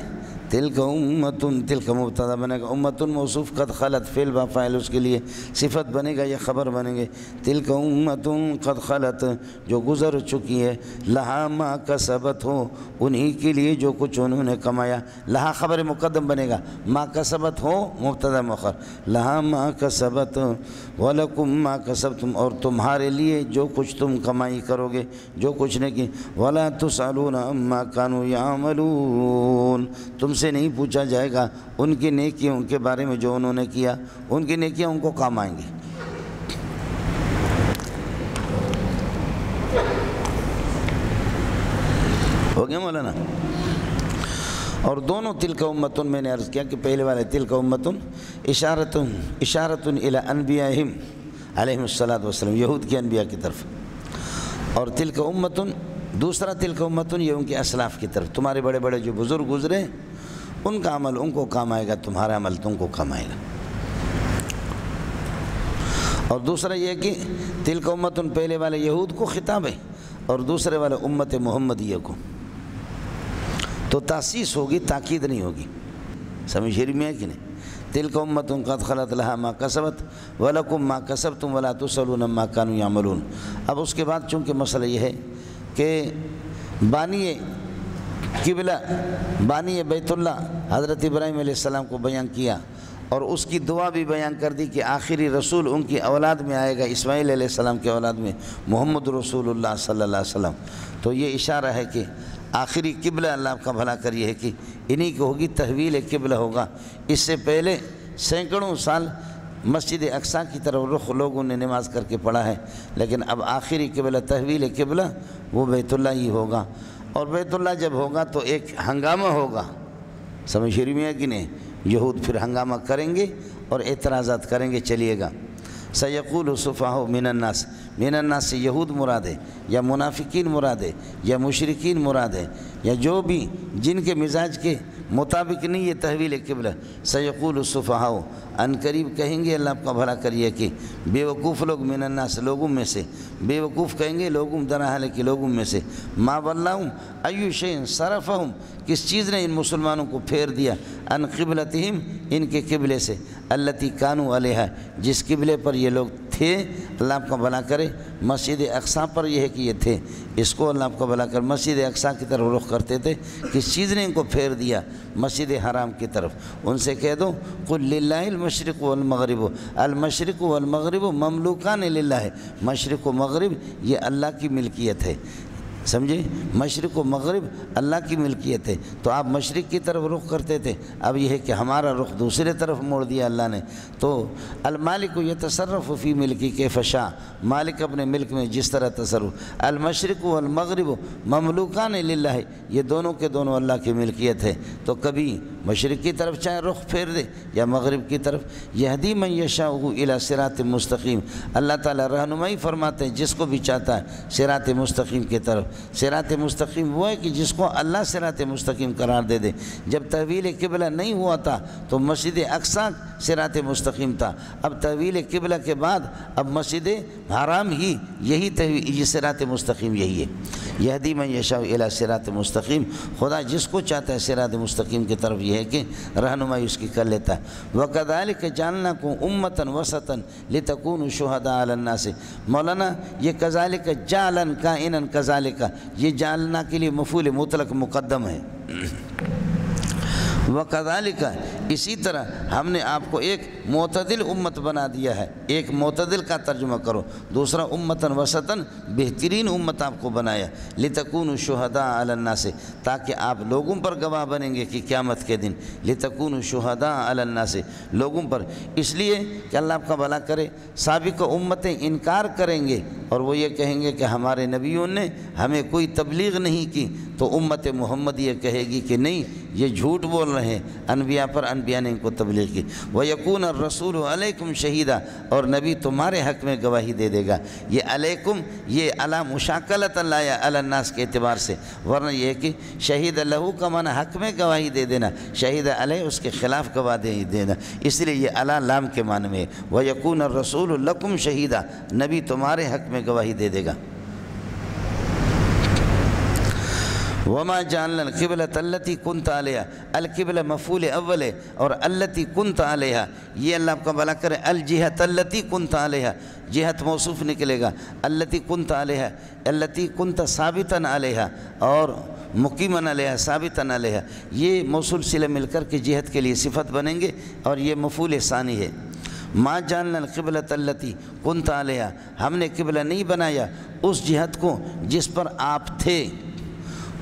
Speaker 2: تلک امتن، تلک مبتدا بنے گا، امتن موصوف، قد خلت فعل با فاعل اس کے لیے صفت بنے گا یا خبر بنے گے، تلک امتن قد خلت جو گزر چکی ہے، لہا ما کسبت ہو انہی کے لیے جو کچھ انہوں نے کمایا، لہا خبر مقدم بنے گا، ما کسبت ہو مبتدا مؤخر، لہا ما کسبت ولکم ما کسبتم، اور تمہارے لیے جو کچھ تم کمائی کرو گے، جو کچھ نے کی، ولا تسألون عما كانوا يعملون، تم سے نہیں پوچھا جائے گا ان کی نیکیوں کے بارے میں جو انہوں نے کیا، ان کی نیکیاں ان کو کام آئیں گی۔ ہو گیا مولانا؟ اور دونوں تلک امتن میں نے عرض کیا کہ پہلے والے تلک امتن اشارتن الی انبیائہم علیہم السلام، یہود کے انبیاء کی طرف، اور تلک امتن دوسرا تلک امتن یہ ان کے اسلاف کی طرف، تمہارے بڑے بڑے جو بزرگ گزرے ان کا عمل ان کو کام آئے گا، تمہارا عمل تم کو کام آئے گا۔ اور دوسرا یہ کہ تلک امتن پہلے والے یہود کو خطاب ہے اور دوسرے والے امت محمدیہ کو، تو تاسیس ہوگی، تاکید نہیں ہوگی۔ سمجھ شریف میں ہے کہ نہیں؟ تلک امتن قد خلت لہا ما کسبت ولکم ما کسبتم ولا تسألون عما کانوا یعملون۔ اب اس کے بعد چونکہ مسئلہ یہ ہے کہ بانی قبلہ، بانی بیت اللہ حضرت ابراہیم علیہ السلام کو بیان کیا اور اس کی دعا بھی بیان کر دی کہ آخری رسول ان کی اولاد میں آئے گا، اسماعیل علیہ السلام کے اولاد میں محمد رسول اللہ صلی اللہ علیہ وسلم۔ تو یہ اشارہ ہے کہ آخری قبلہ اللہ کا بھلا کر یہ ہے کہ انہی کو ہوگی، تحویل قبلہ ہوگا۔ اس سے پہلے سینکڑوں سال مسجد اقصیٰ کی طرف رخ لوگوں نے نماز کر کے پڑھا ہے، لیکن اب آخری قبلہ، تحویل قبلہ وہ بیت اللہ ہی ہوگا۔ اور بیت اللہ جب ہوگا تو ایک ہنگامہ ہوگا، سمجھ شریف میں ہے کہ نہیں؟ یہود پھر ہنگامہ کریں گے اور اعتراضات کریں گے، چلیے گا۔ سیقول السفہاء من الناس، من الناس سے یہود مراد ہے یا منافقین مراد ہے یا مشرکین مراد ہے یا جو بھی جن کے مزاج کے مطابق نہیں یہ تحویل قبلہ۔ سیقول السفہاء، ان قریب کہیں گے، اللہ آپ کا بھلا کریے کہ بے وقوف لوگ، من الناس لوگوں میں سے، بے وقوف کہیں گے لوگوں، درحال کہ لوگوں میں سے، ما ولاہم ای شیء صرفہم، کس چیز نے ان مسلمانوں کو پھیر دیا، ان قبلتہم، ان کے قبلے سے، التی کانوا علیہا، جس قبلے پر یہ لوگ تھے۔ اللہ آپ کا بھلا کرے، مسجد اقصیٰ پر یہ ہے کہ یہ تھے، اس کو اللہ آپ کا بھلا کر مسجد اقصیٰ کی طرف رخ کرتے تھے، کس چیز نے ان کو پھیر دیا؟ مسجد حرام کی طرف۔ ان سے کہہ دو قل للہ المشرق والمغرب، المشرق والمغرب مملوکان للہ، مشرق و مغرب یہ اللہ کی ملکیت ہے، سمجھے؟ مشرق و مغرب اللہ کی ملکیت ہے، تو آپ مشرق کی طرف رخ کرتے تھے، اب یہ ہے کہ ہمارا رخ دوسرے طرف موڑ دیا اللہ نے۔ تو المالک یتصرف فی ملکی کیف شاء، مالک اپنے ملک میں جس طرح تصرف۔ المشرق والمغرب مملوکان للہ، یہ دونوں کے دونوں اللہ کی ملکیت ہے، تو کبھی مشرق کی طرف چاہے رخ پھیر دے یا مغرب کی طرف۔ یہدی من یشاء الی صراط مستقیم، اللہ تعالیٰ رہنمائی فرماتے ہیں جس کو بھی چاہتا ہے صراط مستقیم کی طرف۔ صراط مستقیم وہ ہے کہ جس کو اللہ صراط مستقیم قرار دے دے۔ جب تحویل قبلہ نہیں ہوا تھا تو مسجد اقصیٰ صراط مستقیم تھا، اب تحویل قبلہ کے بعد اب مسجد حرام ہی یہی یہ صراط مستقیم یہی ہے۔ یہدی من یشاء الی صراط مستقیم، خدا جس کو چاہتا ہے صراط مستقیم کی طرف یہ ہے کہ رہنمائی اس کی کر لیتا ہے۔ وَكَذَلِكَ جَعَلْنَاكُمْ أُمَّةً وَسَطًا لِتَكُونُوا شُهَدَاءَ عَلَى النَّاسِ۔ مولانا یہ كَذَلِكَ جَعْلًا كَائِنًا كَذَلِكَ، یہ جعلنا کے لیے مفعول مطلق مقدم ہے۔ وَكَذَلِكَ، اسی طرح ہم نے آپ کو ایک معتدل امت بنا دیا ہے۔ ایک معتدل کا ترجمہ کرو، دوسرا امتاً وسطاً، بہترین امت آپ کو بنایا۔ لِتَكُونُوا شُهَدَاءَ عَلَى النَّاسِ، تاکہ آپ لوگوں پر گواہ بنیں گے کہ قیامت کے دن۔ لِتَكُونُوا شُهَدَاءَ عَلَى النَّاسِ، لوگوں پر، اس لیے کہ اللہ آپ کا بھلا کرے، سابق امتیں انکار کریں گے اور وہ یہ کہیں گے کہ ہمارے نبیوں نے ہمیں کوئی تبلیغ نہیں کی، تو امت محمد یہ کہے گی کہ نہیں یہ جھوٹ بول رہے ہیں، انبیاء پر انبیاء نے ان کو تبلیغ کی۔ وَيَكُونَ الرَّسُولُ عَلَيْكُمْ شَهِيدًا، اور نبی تمہارے حق میں گواہی دے دے گا۔ یہ علیکم، یہ علی مشاکلۃ اللہ یا علی الناس کے اعتبار سے، ورنہ یہ کہ شہید لہو کا معنی حق میں گواہی دے دینا، شہید علیہ اس کے خلاف گواہ دے دینا، اس لیے یہ علی لام کے معنی میں ہے۔ وَيَكُونَ الرَّسُولُ لَكُمْ شَهِيدًا، نبی تمہارے حق میں گواہی دے دے گا۔ وما جعلنا القبلۃ التی كنت علیہا، القبلہ مفعول اول ہے اور التی كنت علیہا یہ اللہ آپ کا بھلا کرے، الجہت التی كنت علیہا، جہت موصوف نکلے گا، التی كنت علیہا، التی كنت ثابتا علیہا اور مقیما علیہا، ثابتا علیہا، یہ موصول صلہ مل کر کے جہت کے لیے صفت بنیں گے اور یہ مفعول ثانی ہے۔ ما جعلنا القبلۃ التی كنت علیہا، ہم نے قبلہ نہیں بنایا اس جہت کو جس پر آپ تھے،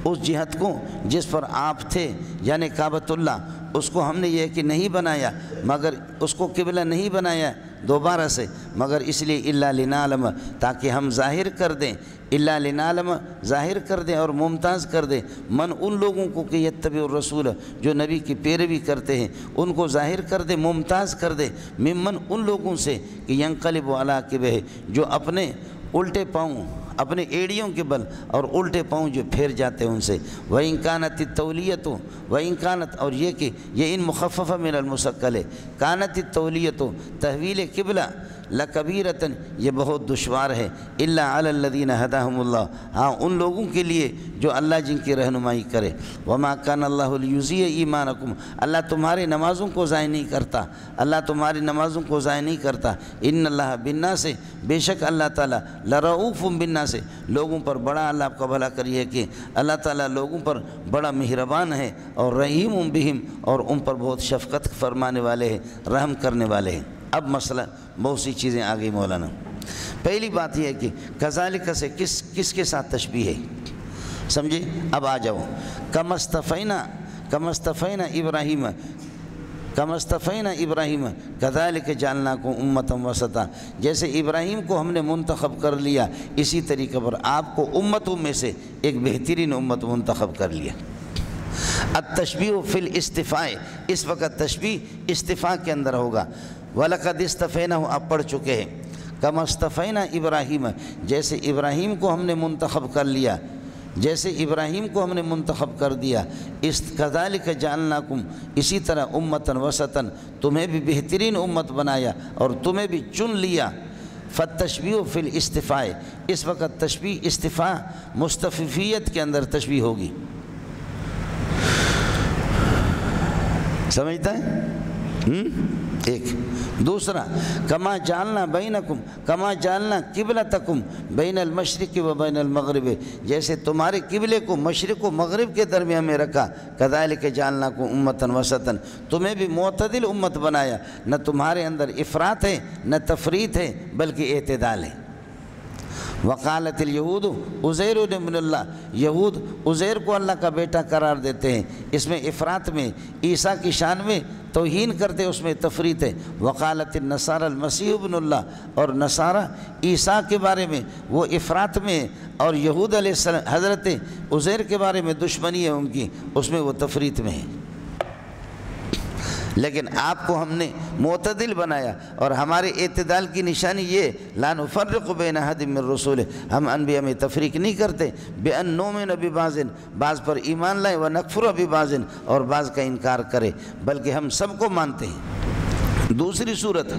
Speaker 2: اس جہت کو جس پر آپ تھے یعنی کعبۃ اللہ، اس کو ہم نے یہ کہ نہیں بنایا، مگر اس کو قبلہ نہیں بنایا دوبارہ سے، مگر اس لیے الا لنعلم، تاکہ ہم ظاہر کر دیں، الا لنعلم ظاہر کر دیں اور ممتاز کر دیں، من ان لوگوں کو کہ یتبع الرسول جو نبی کی پیروی کرتے ہیں ان کو ظاہر کر دیں، ممتاز کر دیں، ممن ان لوگوں سے کہ ینقلب علی عقبیہ جو اپنے الٹے پاؤں اپنے ایڑیوں کے بل اور الٹے پاؤں جو پھیر جاتے ہیں ان سے، وَإِن كَانَتِ التَّوْلِيَةُ وَإِن كَانَتْ، اور یہ کہ یہ ان مخففہ من المثقل ہے، كَانَتِ التَّوْلِيَةُ تحویل قبلہ لَكَبِيرَةً، یہ بہت دشوار ہے، إِلَّا عَلَى الَّذِينَ هَدَاهُمُ اللَّهُ، ہاں ان لوگوں کے لیے جو اللہ جن کی رہنمائی کرے، وَمَا كَانَ اللَّهُ لِيُضِيعَ إِيمَانَكُمْ، اللہ تمہارے نمازوں کو ضائع نہیں کرتا، اللہ تمہاری نمازوں کو ضائع نہیں کرتا، إِنَّ اللَّهَ بِالنَّاسِ، بے شک اللہ تعالیٰ لَرَؤُوفٌ بِالنَّاسِ، لوگوں پر بڑا اللہ آپ کا بھلا کریے کہ اللہ تعالیٰ لوگوں پر بڑا مہربان ہے، اور رحیم بہم، اور ان پر بہت شفقت فرمانے والے ہیں، رحم کرنے والے ہیں۔ اب مسئلہ بہت سی چیزیں آ گئی مولانا۔ پہلی بات یہ ہے کہ کذالک سے کس کے ساتھ تشبیہ ہے، سمجھے؟ اب آ جاؤ، کما استفینا ابراہیم کذالک جعلناکم امۃ وسطا، جیسے ابراہیم کو ہم نے منتخب کر لیا اسی طریقے پر آپ کو امتوں میں سے ایک بہترین امت منتخب کر لیا۔ التشبیہ فی الاستفاء، اس وقت تشبیہ استفاء کے اندر ہوگا۔ وَلَقَدْ اسْتَفَيْنَاهُ، آپ پڑھ چکے ہیں، كَمَا اسْتَفَيْنَا ابراہیم، جیسے ابراہیم کو ہم نے منتخب کر لیا، جیسے ابراہیم کو ہم نے منتخب کر دیا، كَذَلِكَ جَعَلْنَاكُمْ، اسی طرح امتاً وسطاً، تمہیں بھی بہترین امت بنایا اور تمہیں بھی چن لیا۔ فالتشبیہ فی الاستفاء، اس وقت تشبیہ استفاء مستفیفیت کے اندر تشبیہ ہوگی، سمجھتا ہے؟ ایک دوسرا، کما جعلنا بینکم، کما جعلنا قبلتکم بین المشرق و بین المغرب، جیسے تمہارے قبلے کو مشرق و مغرب کے درمیان میں رکھا، کذالک جعلناکم امۃ وسطا، تمہیں بھی معتدل امت بنایا، نہ تمہارے اندر افراط ہے نہ تفریط ہے بلکہ اعتدال ہے۔ وقالت الیہود عزیر ابن اللہ، یہود عزیر کو اللہ کا بیٹا قرار دیتے ہیں، اس میں افراط میں، عیسیٰ کی شان میں توہین کرتے، اس میں تفریط ہے۔ وقالت النصارى المسیح ابن اللہ، اور نصارہ عیسیٰ کے بارے میں وہ افراط میں، اور یہود علیہ السلام حضرت عزیر کے بارے میں دشمنی ہے ان کی، اس میں وہ تفریط میں ہے۔ لیکن آپ کو ہم نے معتدل بنایا، اور ہمارے اعتدال کی نشانی یہ، لا نفرق بین احد من رسول، ہم انبیاء میں تفریق نہیں کرتے، بأن نؤمن ببعض، بعض پر ایمان لائے، ونکفر ببعض، اور بعض کا انکار کرے، بلکہ ہم سب کو مانتے ہیں۔ دوسری صورت،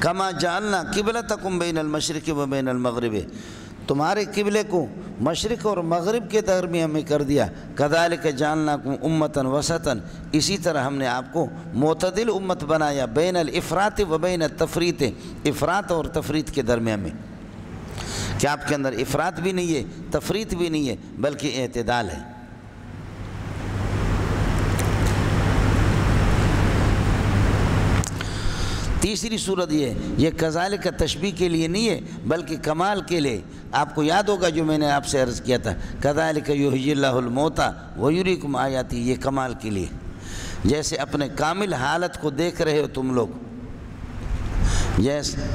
Speaker 2: کما جعلنا قبلتکم بین المشرق و بین المغرب، تمہارے قبلے کو مشرق اور مغرب کے درمیان میں کر دیا، کذالک جعلناکم امۃ وسطا، اسی طرح ہم نے آپ کو معتدل امت بنایا، بین الافراط و بین التفریط، افراط اور تفریط کے درمیان میں، کہ آپ کے اندر افراط بھی نہیں ہے تفریط بھی نہیں ہے بلکہ اعتدال ہے۔ تیسری صورت یہ کذالک تشبیہ کے لیے نہیں ہے بلکہ کمال کے لیے۔ آپ کو یاد ہوگا جو میں نے آپ سے عرض کیا تھا، کذالک یحیی اللہ الموتیٰ ویریکم آیاتہ، یہ کمال کے لیے، جیسے اپنے کامل حالت کو دیکھ رہے ہو تم لوگ، جیسے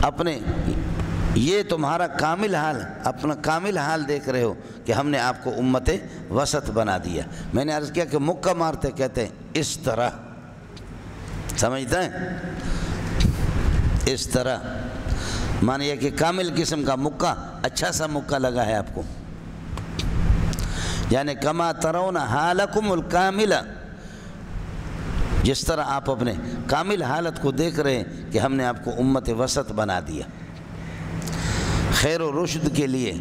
Speaker 2: اپنے یہ تمہارا کامل حال، اپنا کامل حال دیکھ رہے ہو کہ ہم نے آپ کو امت وسط بنا دیا۔ میں نے عرض کیا کہ مکہ مارتے کہتے ہیں اس طرح، سمجھتا ہے؟ اس طرح مانے یہ کہ کامل قسم کا مکہ، اچھا سا مکہ لگا ہے آپ کو، یعنی کما ترون حالکم الکاملہ، جس طرح آپ اپنے کامل حالت کو دیکھ رہے ہیں کہ ہم نے آپ کو امت وسط بنا دیا، خیر و رشد کے لیے،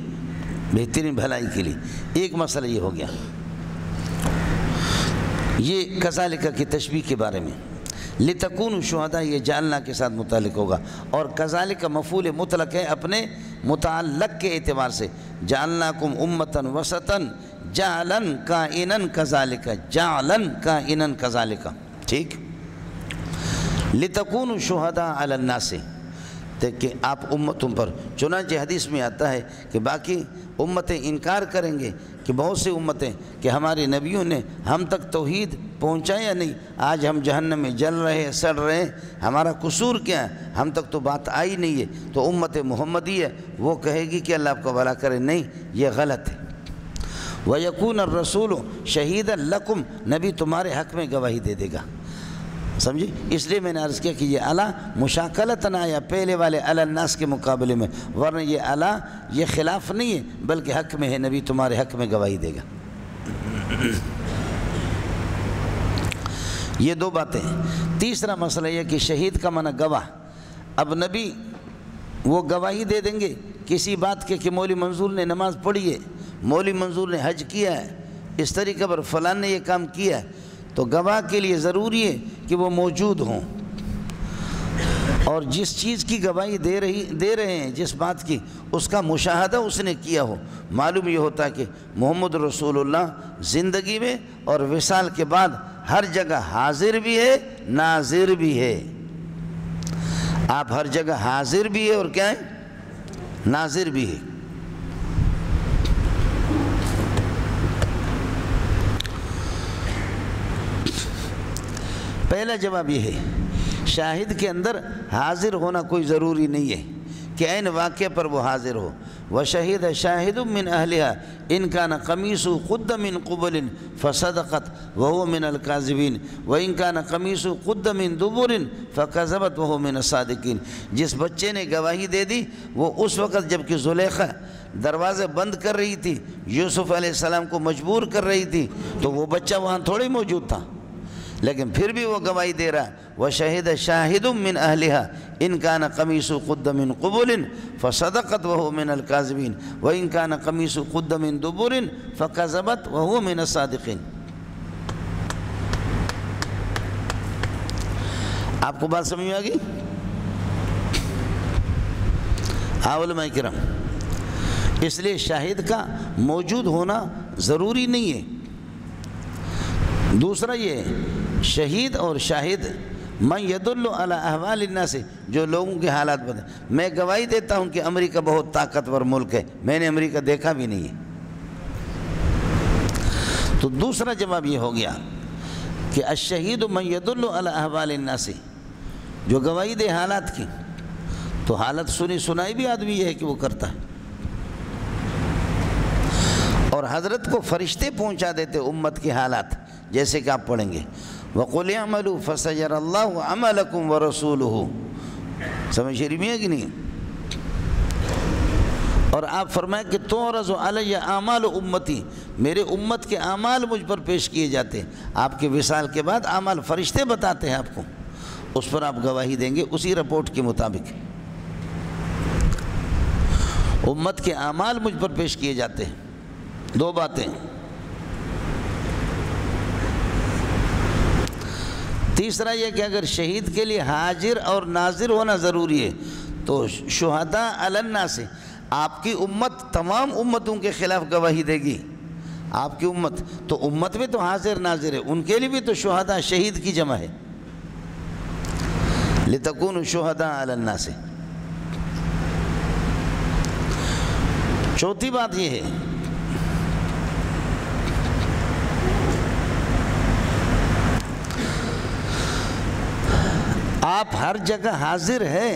Speaker 2: بہترین بھلائی کے لیے۔ ایک مسئلہ یہ ہو گیا، یہ کذالک کی تشبیہ کے بارے میں، لتکونوا شہداء یہ جعلنا کے ساتھ متعلق ہوگا، اور کذالک مفعول مطلق ہے اپنے متعلق کے اعتبار سے، جعلناکم امۃ وسطا جعلا کائنا کذالک، جعلا کائنا کذالک، ٹھیک؟ لتکونوا شہداء علی الناس، کہ آپ امتوں پر، چنانچہ حدیث میں آتا ہے کہ باقی امتیں انکار کریں گے، کہ بہت سی امتیں کہ ہمارے نبیوں نے ہم تک توحید پہنچایا نہیں، آج ہم جہنم میں جل رہے ہیں، سڑ رہے ہیں، ہمارا قصور کیا ہے، ہم تک تو بات آئی نہیں ہے۔ تو امت محمدی ہے وہ کہے گی کہ اللہ آپ کو بھلا کرے، نہیں یہ غلط ہے۔ وَيَكُونَ الرَّسُولُ شَهِيدًا لَكُمْ، نبی تمہارے حق میں گواہی دے دے گا، سمجھے؟ اس لیے میں نے عرض کیا کہ یہ الا مشاکلتن آیا پہلے والے علی الناس کے مقابلے میں، ورنہ یہ الا یہ خلاف نہیں ہے بلکہ حق میں ہے، نبی تمہارے حق میں گواہی دے گا۔ یہ دو باتیں۔ تیسرا مسئلہ یہ کہ شہید کا معنی گواہ۔ اب نبی وہ گواہی دے دیں گے کسی بات کے کہ مولوی منظور نے نماز پڑھی ہے، مولوی منظور نے حج کیا ہے، اس طریقے پر فلاں نے یہ کام کیا ہے، تو گواہ کے لیے ضروری ہے کہ وہ موجود ہوں، اور جس چیز کی گواہی دے رہے ہیں، جس بات کی، اس کا مشاہدہ اس نے کیا ہو۔ معلوم یہ ہوتا ہے کہ محمد رسول اللہ زندگی میں اور وصال کے بعد ہر جگہ حاضر بھی ہے، ناظر بھی ہے۔ آپ ہر جگہ حاضر بھی ہے اور کیا ہے؟ ناظر بھی ہے۔ پہلا جواب یہ ہے، شاہد کے اندر حاضر ہونا کوئی ضروری نہیں ہے کہ عین واقعہ پر وہ حاضر ہو۔ وشہد شاہد من اہلہا ان کان قمیصہ قد من قبل فصدقت وہو من الکاذبین وان کان قمیصہ قد من دبر فکذبت وہو من الصادقین۔ جس بچے نے گواہی دے دی وہ اس وقت جب کہ زلیخا دروازے بند کر رہی تھی، یوسف علیہ السلام کو مجبور کر رہی تھی، تو وہ بچہ وہاں تھوڑی موجود تھا، لیکن پھر بھی وہ گواہی دے رہا ہے۔ وَشَهِدَ شَاهِدٌ مِّنْ أَهْلِهَا إِنْ كَانَ قَمِيصُهُ قُدَّ مِنْ قُبُلٍ فَصَدَقَتْ وَهُوَ مِنَ الْكَاذِبِينَ وَإِنْ كَانَ قَمِيصُهُ قُدَّ مِنْ دُبُرٍ فَكَذَبَتْ وَهُوَ مِنَ الصَّادِقِينَ۔ آپ کو بات سمجھ میں آ گئی؟ علماء کرام، اس لیے شاہد کا موجود ہونا ضروری نہیں ہے۔ دوسرا یہ شہید اور شاہد من یدل علی احوال الناس، جو لوگوں کے حالات بتا۔ میں گواہی دیتا ہوں کہ امریکہ بہت طاقتور ملک ہے، میں نے امریکہ دیکھا بھی نہیں ہے، تو دوسرا جواب یہ ہو گیا کہ الشہید من یدل علی احوال الناس، جو گواہی دے حالات کی، تو حالت سنی سنائی بھی آدمی یہ ہے کہ وہ کرتا ہے، اور حضرت کو فرشتے پہنچا دیتے امت کے حالات، جیسے کہ آپ پڑھیں گے وَقُلْ اعْمَلُوا فَسَيَرَى اللَّهُ عَمَلَكُمْ وَرَسُولُهُ۔ سمجھ شریف میں ہے کہ نہیں؟ اور آپ فرمائیں کہ تُعْرَضُ عَلَيَّ اعمال امتی، میرے امت کے اعمال مجھ پر پیش کیے جاتے ہیں۔ آپ کے وصال کے بعد اعمال فرشتے بتاتے ہیں آپ کو، اس پر آپ گواہی دیں گے اسی رپورٹ کے مطابق۔ امت کے اعمال مجھ پر پیش کیے جاتے ہیں۔ دو باتیں۔ تیسرا یہ کہ اگر شہید کے لیے حاضر اور ناظر ہونا ضروری ہے تو شہداء علی الناس، آپ کی امت تمام امتوں کے خلاف گواہی دے گی۔ آپ کی امت تو امت میں تو حاضر ناظر ہے، ان کے لیے بھی تو شہداء شہید کی جمع ہے، لِتَكُونُوا شُهَدَاءَ عَلَى النَّاسِ۔ چوتھی بات یہ ہے آپ ہر جگہ حاضر ہے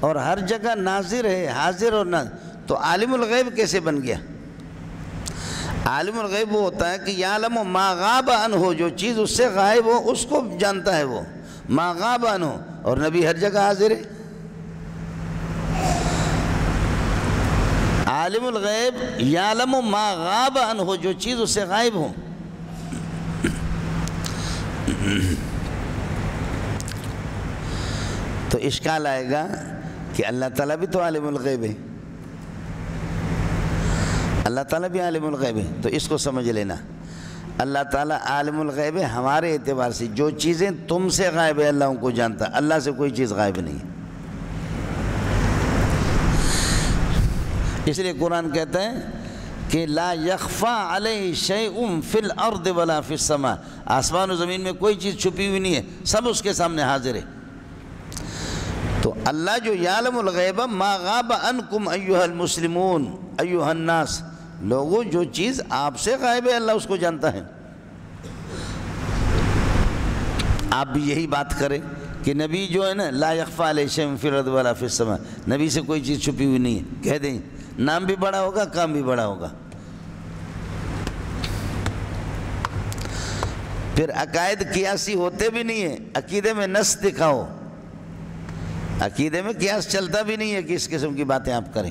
Speaker 2: اور ہر جگہ ناظر ہے، حاضر اور ناظر، تو عالم الغیب کیسے بن گیا؟ عالم الغیب وہ ہوتا ہے کہ یعلم ما غاب عنہ، جو چیز اس سے غائب ہو اس کو جانتا ہے وہ، ما غاب عنہ، اور نبی ہر جگہ حاضر ہے۔ عالم الغیب یعلم ما غاب عنہ، جو چیز اس سے غائب ہو۔ تو اشکال آئے گا کہ اللہ تعالیٰ بھی تو عالم الغیب ہے، اللہ تعالیٰ بھی عالم الغیب ہے، تو اس کو سمجھ لینا، اللہ تعالیٰ عالم الغیب ہے ہمارے اعتبار سے، جو چیزیں تم سے غائب ہے اللہ ان کو جانتا، اللہ سے کوئی چیز غائب نہیں ہے۔ اس لیے قرآن کہتا ہے کہ لا یخفا علیہ شیء فی الارض ولا فی السماء، آسمان و زمین میں کوئی چیز چھپی ہوئی نہیں ہے، سب اس کے سامنے حاضر ہے۔ تو اللہ جو یعلم الغیب ما غاب عنکم ایہا المسلمون ایہا الناس، لوگوں جو چیز آپ سے غائب ہے اللہ اس کو جانتا ہے۔ آپ بھی یہی بات کریں کہ نبی جو ہے نا لا یخفا علیہ شیء فی الارض ولا فی السماء، نبی سے کوئی چیز چھپی ہوئی نہیں ہے، کہہ دیں نام بھی بڑا ہوگا کام بھی بڑا ہوگا۔ پھر عقائد قیاسی ہوتے بھی نہیں ہیں، عقیدے میں نص دکھاؤ، عقیدے میں قیاس چلتا بھی نہیں ہے کہ اس قسم کی باتیں آپ کریں۔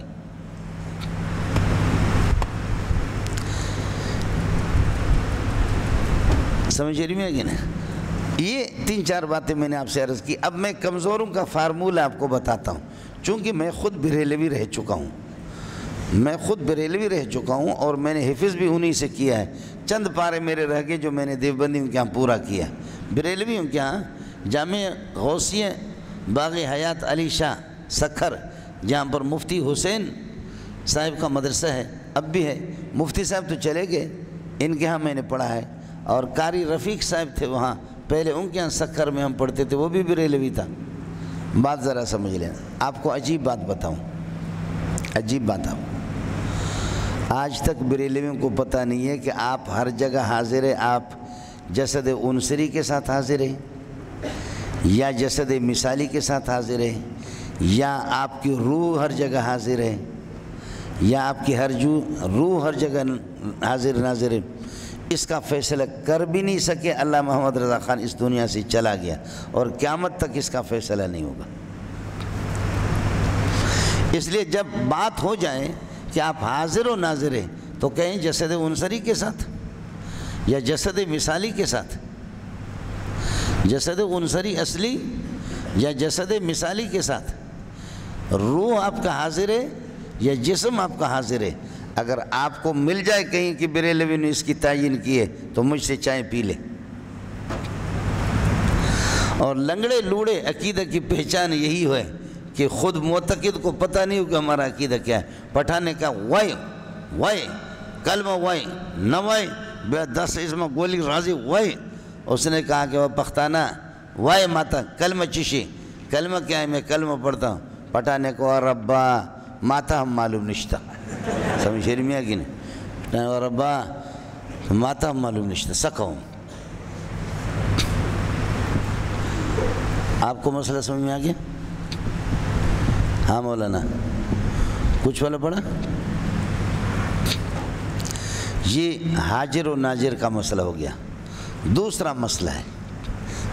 Speaker 2: سمجھ رہی ہے کہ نا؟ یہ 3-4 باتیں میں نے آپ سے عرض کی۔ اب میں کمزوروں کا فارمولہ آپ کو بتاتا ہوں، چونکہ میں خود بریلوی رہ چکا ہوں، اور میں نے حفظ بھی انہی سے کیا ہے۔ چند پارے میرے رہ گئے جو میں نے دیوبندیوں کے ہاں پورا کیا، بریلویوں کے ہاں جامع غوثیہ باغ حیات علی شاہ سکھر، جہاں پر مفتی حسین صاحب کا مدرسہ ہے، اب بھی ہے۔ مفتی صاحب تو چلے گئے، ان کے ہاں میں نے پڑھا ہے، اور قاری رفیق صاحب تھے وہاں، پہلے ان کے ہاں سکھر میں ہم پڑھتے تھے، وہ بھی بریلوی تھا۔ بات ذرا سمجھ لیں، آپ کو عجیب بات بتاؤں، عجیب بات آج تک بریلویوں کو پتہ نہیں ہے کہ آپ ہر جگہ حاضر ہیں، آپ جسد عنصری کے ساتھ حاضر ہیں، یا جسد مثالی کے ساتھ حاضر ہیں، یا آپ کی روح ہر جگہ حاضر ہے، یا آپ کی روح ہر جگہ حاضر ناظر ہے۔ اس کا فیصلہ کر بھی نہیں سکے۔ اللہ محمد رضا خان اس دنیا سے چلا گیا، اور قیامت تک اس کا فیصلہ نہیں ہوگا۔ اس لیے جب بات ہو جائے کہ آپ حاضر و ناظر ہیں تو کہیں جسد عنصری کے ساتھ یا جسد مثالی کے ساتھ، جسد عنصری اصلی یا جسد مثالی کے ساتھ، روح آپ کا حاضر ہے یا جسم آپ کا حاضر ہے۔ اگر آپ کو مل جائے کہیں کہ بریلوی نے اس کی تعین کی ہے تو مجھ سے چائے پی لے۔ اور لنگڑے لوڑے عقیدہ کی پہچان یہی ہے کہ خود معتقد کو پتہ نہیں ہو کہ ہمارا عقیدہ کیا ہے۔ پٹھانے کا وائے کلمہ وائے نہ وائے 10 اسم گولی راضی وائے، اس نے کہا کہ وہ پختانہ وائے ماتا کلمہ چشی، کلمہ کیا ہے؟ میں کلمہ پڑھتا ہوں۔ پٹھانے کو ربا ماتا ہم معلوم نشتا، سمجھ شیری میں آگی نہیں، ربا ماتا ہم معلوم نشتا سکھوں۔ آپ کو مسئلہ سمجھ میں آگیا؟ ہاں مولانا کچھ والا پڑھا؟ یہ حاضر و ناظر کا مسئلہ ہو گیا۔ دوسرا مسئلہ ہے،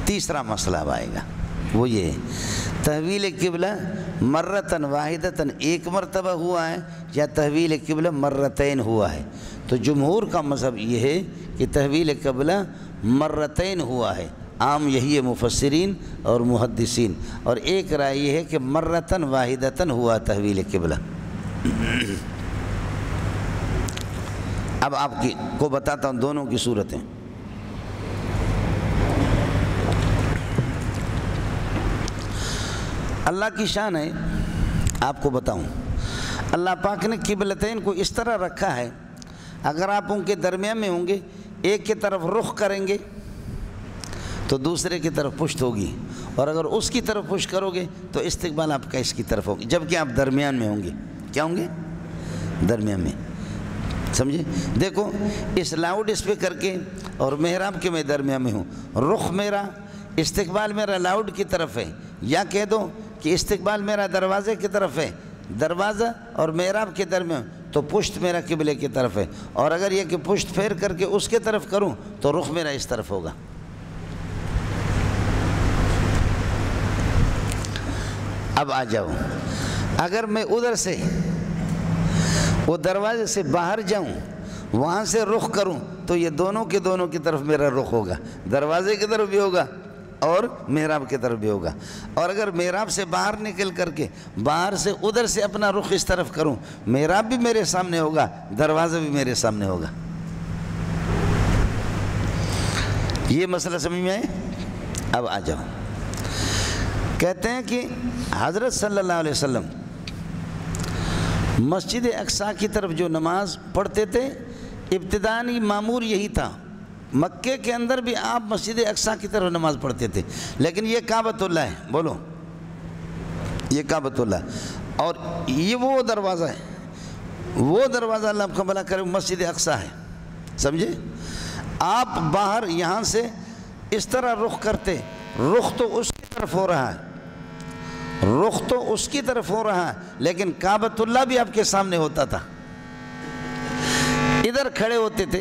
Speaker 2: تیسرا مسئلہ اب آئے گا، وہ یہ ہے تحویل قبلہ مرتن واحدتن ایک مرتبہ ہوا ہے یا تحویل قبلہ مرتین ہوا ہے۔ تو جمہور کا مذہب یہ ہے کہ تحویل قبلہ مرتین ہوا ہے، عام یہی ہے مفسرین اور محدثین، اور ایک رائے یہ ہے کہ مرتن واحدتن ہوا تحویل قبلہ۔ اب آپ کو بتاتا ہوں دونوں کی صورتیں۔ اللہ کی شان ہے، آپ کو بتاؤں، اللہ پاک نے قبلتین کو اس طرح رکھا ہے، اگر آپ ان کے درمیان میں ہوں گے، ایک کی طرف رخ کریں گے تو دوسرے کی طرف پشت ہوگی، اور اگر اس کی طرف پشت کرو گے تو استقبال آپ کا اس کی طرف ہوگی، جبکہ آپ درمیان میں ہوں گے۔ کیا ہوں گے؟ درمیان میں، سمجھے؟ دیکھو اس لاؤڈ اسپیکر کے اور محراب کے میں درمیان میں ہوں، رخ میرا استقبال میرا لاؤڈ کی طرف ہے، یا کہہ دو کہ استقبال میرا دروازے کی طرف ہے، دروازہ اور محراب کے درمیان، تو پشت میرا قبلے کی طرف ہے، اور اگر یہ کہ پشت پھیر کر کے اس کے طرف کروں تو رخ میرا اس طرف ہوگا۔ اب آ جاؤ، اگر میں ادھر سے وہ دروازے سے باہر جاؤں، وہاں سے رخ کروں تو یہ دونوں کی طرف میرا رخ ہوگا، دروازے کی طرف بھی ہوگا اور محراب کی طرف بھی ہوگا۔ اور اگر محراب سے باہر نکل کر کے باہر سے ادھر سے اپنا رخ اس طرف کروں، محراب بھی میرے سامنے ہوگا، دروازہ بھی میرے سامنے ہوگا۔ یہ مسئلہ سمجھ میں آئے؟ اب آ جاؤ، کہتے ہیں کہ حضرت صلی اللہ علیہ وسلم مسجد اقصی کی طرف جو نماز پڑھتے تھے، ابتدائی معمول یہی تھا، مکے کے اندر بھی آپ مسجد اقصی کی طرف نماز پڑھتے تھے، لیکن یہ کعبۃ اللہ ہے، بولو یہ کعبۃ اللہ، اور یہ وہ دروازہ ہے، وہ دروازہ اللہ آپ کا بھلا کرے مسجد اقصی ہے، سمجھے؟ آپ باہر یہاں سے اس طرح رخ کرتے، رخ تو اس کی طرف ہو رہا ہے، رخ تو اس کی طرف ہو رہا ہے، لیکن کعبۃ اللہ بھی آپ کے سامنے ہوتا تھا۔ ادھر کھڑے ہوتے تھے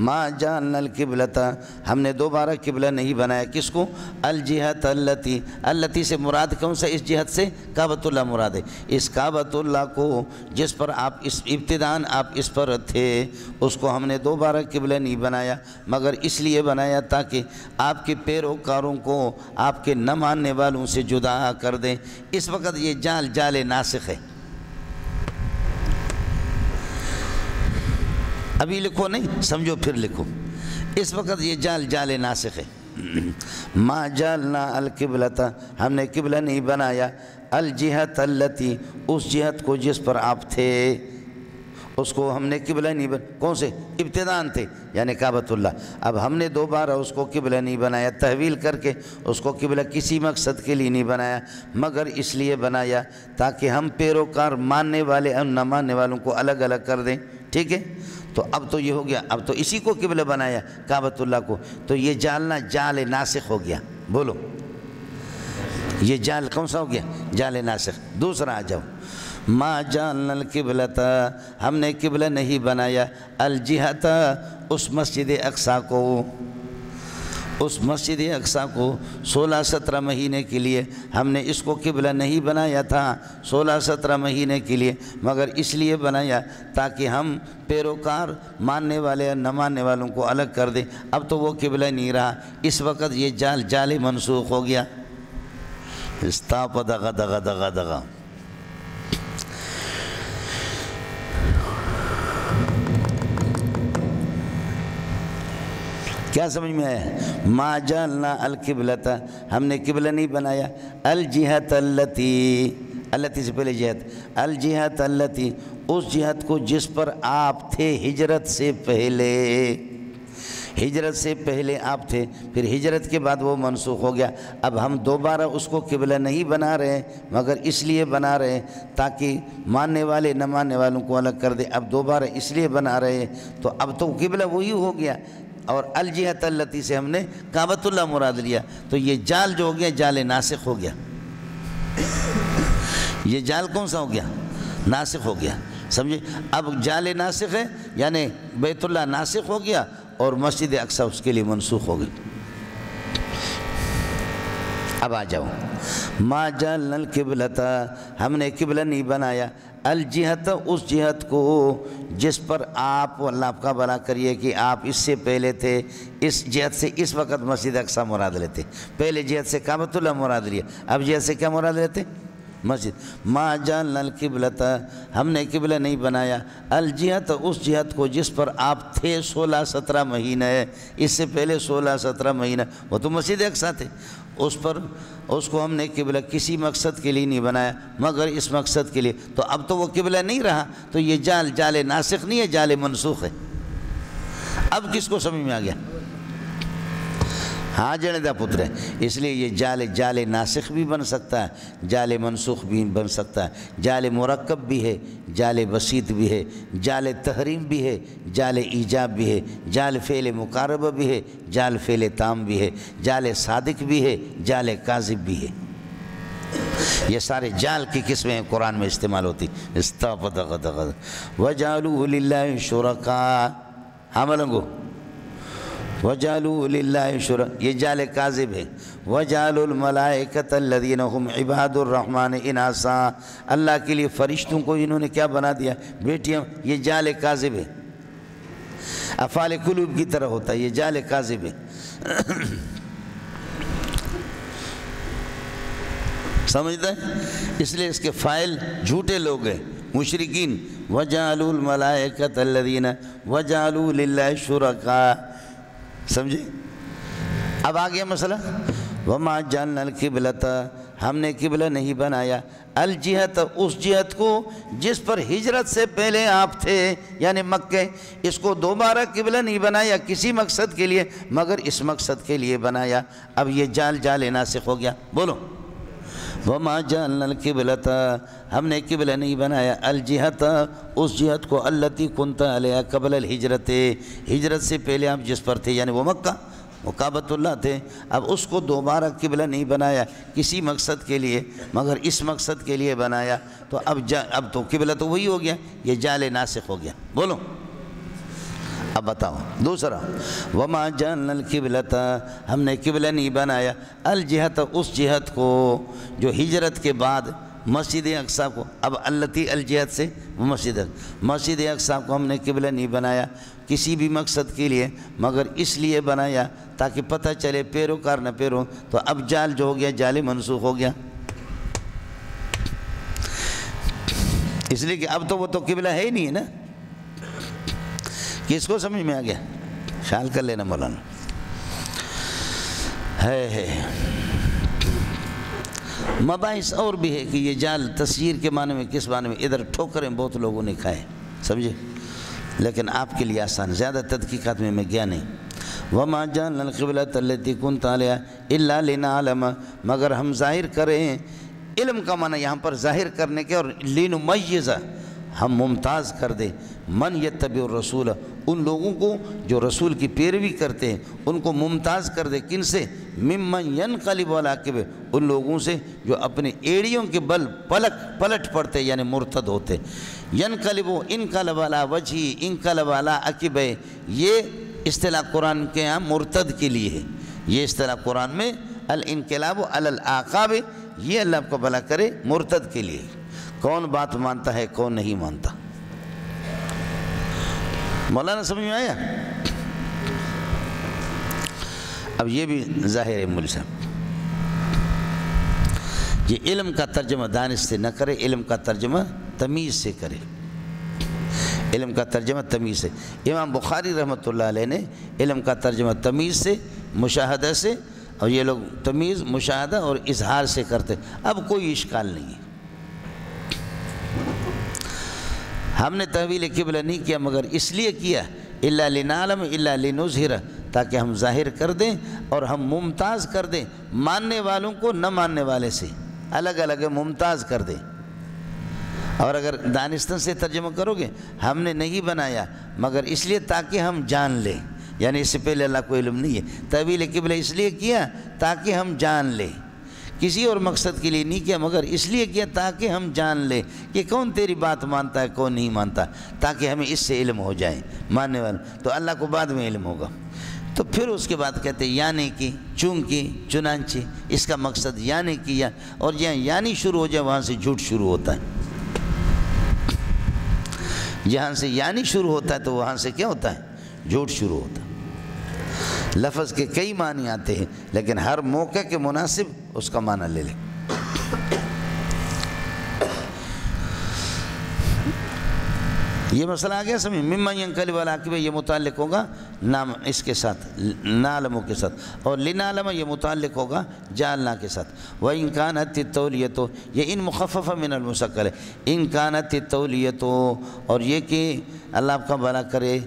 Speaker 2: ما جعلنا القبلۃ ہم نے دوبارہ قبلہ نہیں بنایا، کس کو؟ الجہت التی، التی سے مراد کون سا؟ اس جہت سے کعبۃ اللہ مراد ہے، اس کعبۃ اللہ کو جس پر آپ اس ابتداً آپ اس پر تھے اس کو ہم نے دوبارہ قبلہ نہیں بنایا، مگر اس لیے بنایا تاکہ آپ کے پیروکاروں کو آپ کے نہ ماننے والوں سے جدا کر دیں۔ اس وقت یہ جال ناسخ ہے، ابھی لکھو نہیں، سمجھو پھر لکھو، اس وقت یہ جال ناسخ ہے۔ ما جعلنا القبلۃ ہم نے قبلہ نہیں بنایا، الجہت التی اس جہت کو جس پر آپ تھے اس کو ہم نے قبلہ نہیں بنایا، کون سے؟ ابتداء تھے یعنی کعبۃ اللہ، اب ہم نے دوبارہ اس کو قبلہ نہیں بنایا، تحویل کر کے اس کو قبلہ کسی مقصد کے لیے نہیں بنایا، مگر اس لیے بنایا تاکہ ہم پیروکار ماننے والے اور نہ ماننے والوں کو الگ الگ کر دیں، ٹھیک ہے؟ تو اب تو یہ ہو گیا، اب تو اسی کو قبلہ بنایا کعبۃ اللہ کو، تو یہ جالنا جال ناسخ ہو گیا، بولو یہ جال کون سا ہو گیا؟ جال ناسخ۔ دوسرا آ جاؤ، ما جعلنا القبلۃ ہم نے قبلہ نہیں بنایا، الجہت اس مسجد اقصی کو، اس مسجد اقصی کو 16-17 مہینے کے لیے ہم نے اس کو قبلہ نہیں بنایا تھا، 16-17 مہینے کے لیے، مگر اس لیے بنایا تاکہ ہم پیروکار ماننے والے اور نہ ماننے والوں کو الگ کر دیں۔ اب تو وہ قبلہ نہیں رہا، اس وقت یہ جال منسوخ ہو گیا۔ استاپ دغا دغا دغا دغا، کیا سمجھ میں آیا؟ ما جعلنا القبلۃ ہم نے قبلہ نہیں بنایا، الجہت التی سے پہلے جہت، الجہت التی اس جہت کو جس پر آپ تھے ہجرت سے پہلے، ہجرت سے پہلے آپ تھے، پھر ہجرت کے بعد وہ منسوخ ہو گیا۔ اب ہم دوبارہ اس کو قبلہ نہیں بنا رہے مگر اس لیے بنا رہے تاکہ ماننے والے نہ ماننے والوں کو الگ کر دے، اب دوبارہ اس لیے بنا رہے تو اب تو قبلہ وہی ہو گیا، اور الجہت التی سے ہم نے کعبۃ اللہ مراد لیا، تو یہ جال جو ہو گیا جال ناسخ ہو گیا۔ یہ جال کون سا ہو گیا؟ ناسخ ہو گیا، سمجھے؟ اب جال ناسخ ہے یعنی بیت اللہ ناسخ ہو گیا اور مسجد اقصی اس کے لیے منسوخ ہو گئی۔ اب آ جاؤ، ما جعلنا القبلۃ ہم نے قبلہ نہیں بنایا، الجہت اس جہت کو جس پر آپ، اللہ آپ کا بھلا کریے کہ آپ اس سے پہلے تھے، اس جہت سے اس وقت مسجد اقصی مراد لیتے، پہلے جہت سے کعبۃ اللہ مراد لیا، اب جہت سے کیا مراد لیتے؟ مسجد۔ ما جعلنا القبلۃ ہم نے قبلہ نہیں بنایا، الجہت اس جہت کو جس پر آپ تھے 16-17 مہینے، اس سے پہلے 16-17 مہینہ وہ تو مسجد اقصی تھے، اس کو ہم نے قبلہ کسی مقصد کے لیے نہیں بنایا مگر اس مقصد کے لیے، تو اب تو وہ قبلہ نہیں رہا، تو یہ جال ناسخ نہیں ہے، جال منسوخ ہے۔ اب کس کو سمجھ میں آ گیا؟ ہاں جنے دا پتر ہے، اس لیے یہ جال ناسخ بھی بن سکتا ہے، جال منسوخ بھی بن سکتا ہے، جال مرکب بھی ہے، جال بسیط بھی ہے، جال تحریم بھی ہے، جال ایجاب بھی ہے، جال فعل مقاربہ بھی ہے، جال فعل تام بھی ہے، جال صادق بھی ہے، جال کاذب بھی ہے۔ یہ سارے جال کی قسمیں قرآن میں استعمال ہوتی۔ وَجَعَلُوا لِلَّهِ شُرَكَاءَ حَمَلَنگو وَجَعَلُوا لِلَّهِ شُرَكَاءَ یہ جال کاذب ہے۔ وَجَعَلُوا الْمَلَائِكَةَ الَّذِينَ هُمْ عِبَادُ الرَّحْمَنِ إِنَاثًا اللہ کے لیے فرشتوں کو انہوں نے کیا بنا دیا؟ بیٹیاں، یہ جال کاذب ہے، افعال قلوب کی طرح ہوتا ہے، یہ جال کاذب ہے۔ سمجھتا ہے؟ اس لیے اس کے فاعل جھوٹے لوگ ہیں، مشرکین۔ وَجَعَلُوا الْمَلَائِكَةَ الَّذِينَ وَجَعَلُوا لِلَّهِ شُرَكَاءَ سمجھے؟ اب آ گیا مسئلہ، وَمَا جَعَلْنَا الْقِبْلَةَ ہم نے قبلہ نہیں بنایا، الجہت اس جہت کو جس پر ہجرت سے پہلے آپ تھے یعنی مکہ، اس کو دوبارہ قبلہ نہیں بنایا کسی مقصد کے لیے مگر اس مقصد کے لیے بنایا۔ اب یہ جال ناسخ ہو گیا، بولو وَمَا جَعَلْنَا الْقِبْلَةَ ہم نے قبلہ نہیں بنایا، الجہت اس جہت کو التی كنت علیہا قبل الہجرت ہجرت سے پہلے آپ جس پر تھے یعنی وہ مکہ، وہ کعبۃ اللہ تھے، اب اس کو دوبارہ قبلہ نہیں بنایا کسی مقصد کے لیے مگر اس مقصد کے لیے بنایا، تو اب تو قبلہ تو وہی ہو گیا، یہ جال ناسخ ہو گیا، بولو۔ اب بتاؤ دوسرا، وما جعلنا القبلۃ، ہم نے قبلہ نہیں بنایا، الجہت اس جہت کو جو ہجرت کے بعد مسجد اقصی کو، اب التی الجہت سے مسجد اقصی کو ہم نے قبلہ نہیں بنایا کسی بھی مقصد کے لیے، مگر اس لیے بنایا تاکہ پتہ چلے پیروکار نہ پیرو، تو اب جال جو ہو گیا جال منسوخ ہو گیا، اس لیے کہ اب تو وہ تو قبلہ ہے ہی نہیں ہے نا۔ کس کو سمجھ میں آ گیا؟ خیال کر لینا مولانا ہے۔ مباحث اور بھی ہے کہ یہ جال تصویر کے معنی میں کس معنی میں، ادھر ٹھوکریں بہت لوگوں نے کھائے، سمجھے، لیکن آپ کے لیے آسان، زیادہ تحقیقات میں گیا نہیں۔ وَمَا جَعَلْنَا الْقِبْلَةَ الَّتِي كُنْتَ عَلَيْهَا إِلَّا لِنَعْلَمَ، مگر ہم ظاہر کریں، علم کا معنی یہاں پر ظاہر کرنے کے، اور لِنُمَيِّزَ ہم ممتاز کر دیں، من یتبع الرسول ان لوگوں کو جو رسول کی پیروی کرتے ہیں، ان کو ممتاز کر دے، کن سے؟ ممن ینقلب علی عقبہ، ان لوگوں سے جو اپنے ایڑیوں کے بل پلٹ پڑتے یعنی مرتد ہوتے۔ ینقلب انقلب علی وجہی انقلب علی عقبہ، یہ اصطلاح قرآن کے یہاں مرتد کے لیے ہے، یہ اصطلاح قرآن میں الانقلاب علی الاعقاب، یہ اللہ آپ کو بھلا کرے مرتد کے لیے، کون بات مانتا ہے کون نہیں مانتا۔ مولانا سمجھ میں آیا؟ اب یہ بھی ظاہر ہے مول صاحب، یہ علم کا ترجمہ دانش سے نہ کرے، علم کا ترجمہ تمیز سے کرے، علم کا ترجمہ تمیز سے۔ امام بخاری رحمۃ اللہ علیہ نے علم کا ترجمہ تمیز سے، مشاہدہ سے، اور یہ لوگ تمیز، مشاہدہ اور اظہار سے کرتے، اب کوئی اشکال نہیں ہے۔ ہم نے تحویل قبلہ نہیں کیا مگر اس لیے کیا، الا لنعلم الا لنظہر، تاکہ ہم ظاہر کر دیں اور ہم ممتاز کر دیں ماننے والوں کو نہ ماننے والے سے، الگ الگ ممتاز کر دیں۔ اور اگر دانستہ سے ترجمہ کرو گے، ہم نے نہیں بنایا مگر اس لیے تاکہ ہم جان لیں، یعنی اس سے پہلے اللہ کو علم نہیں ہے، تحویل قبلہ اس لیے کیا تاکہ ہم جان لیں، کسی اور مقصد کے لیے نہیں کیا مگر اس لیے کیا تاکہ ہم جان لیں کہ کون تیری بات مانتا ہے کون نہیں مانتا، تاکہ ہمیں اس سے علم ہو جائے ماننے والوں، تو اللہ کو بعد میں علم ہوگا۔ تو پھر اس کے بعد کہتے ہیں یعنی کہ، چونکہ، چنانچہ، اس کا مقصد یعنی کیا، اور جہاں یعنی شروع ہو جائے وہاں سے جھوٹ شروع ہوتا ہے، جہاں سے یعنی شروع ہوتا ہے تو وہاں سے کیا ہوتا ہے؟ جھوٹ شروع ہوتا ہے۔ لفظ کے کئی معنی آتے ہیں لیکن ہر موقع کے مناسب اس کا معنی لے لیں۔ یہ مسئلہ آ گیا سمجھ، مما ینقلب علی عقبہ یہ متعلق ہوگا نام اس کے ساتھ، نعلموں کے ساتھ، اور لنعلم یہ متعلق ہوگا جعلنا کے ساتھ۔ وَإِن كَانَتِ التَّوْلِيَةُ یہ ان مخفف من المثقل ہے، ان كانت التولیۃ، اور یہ کہ اللہ آپ کا بھلا کرے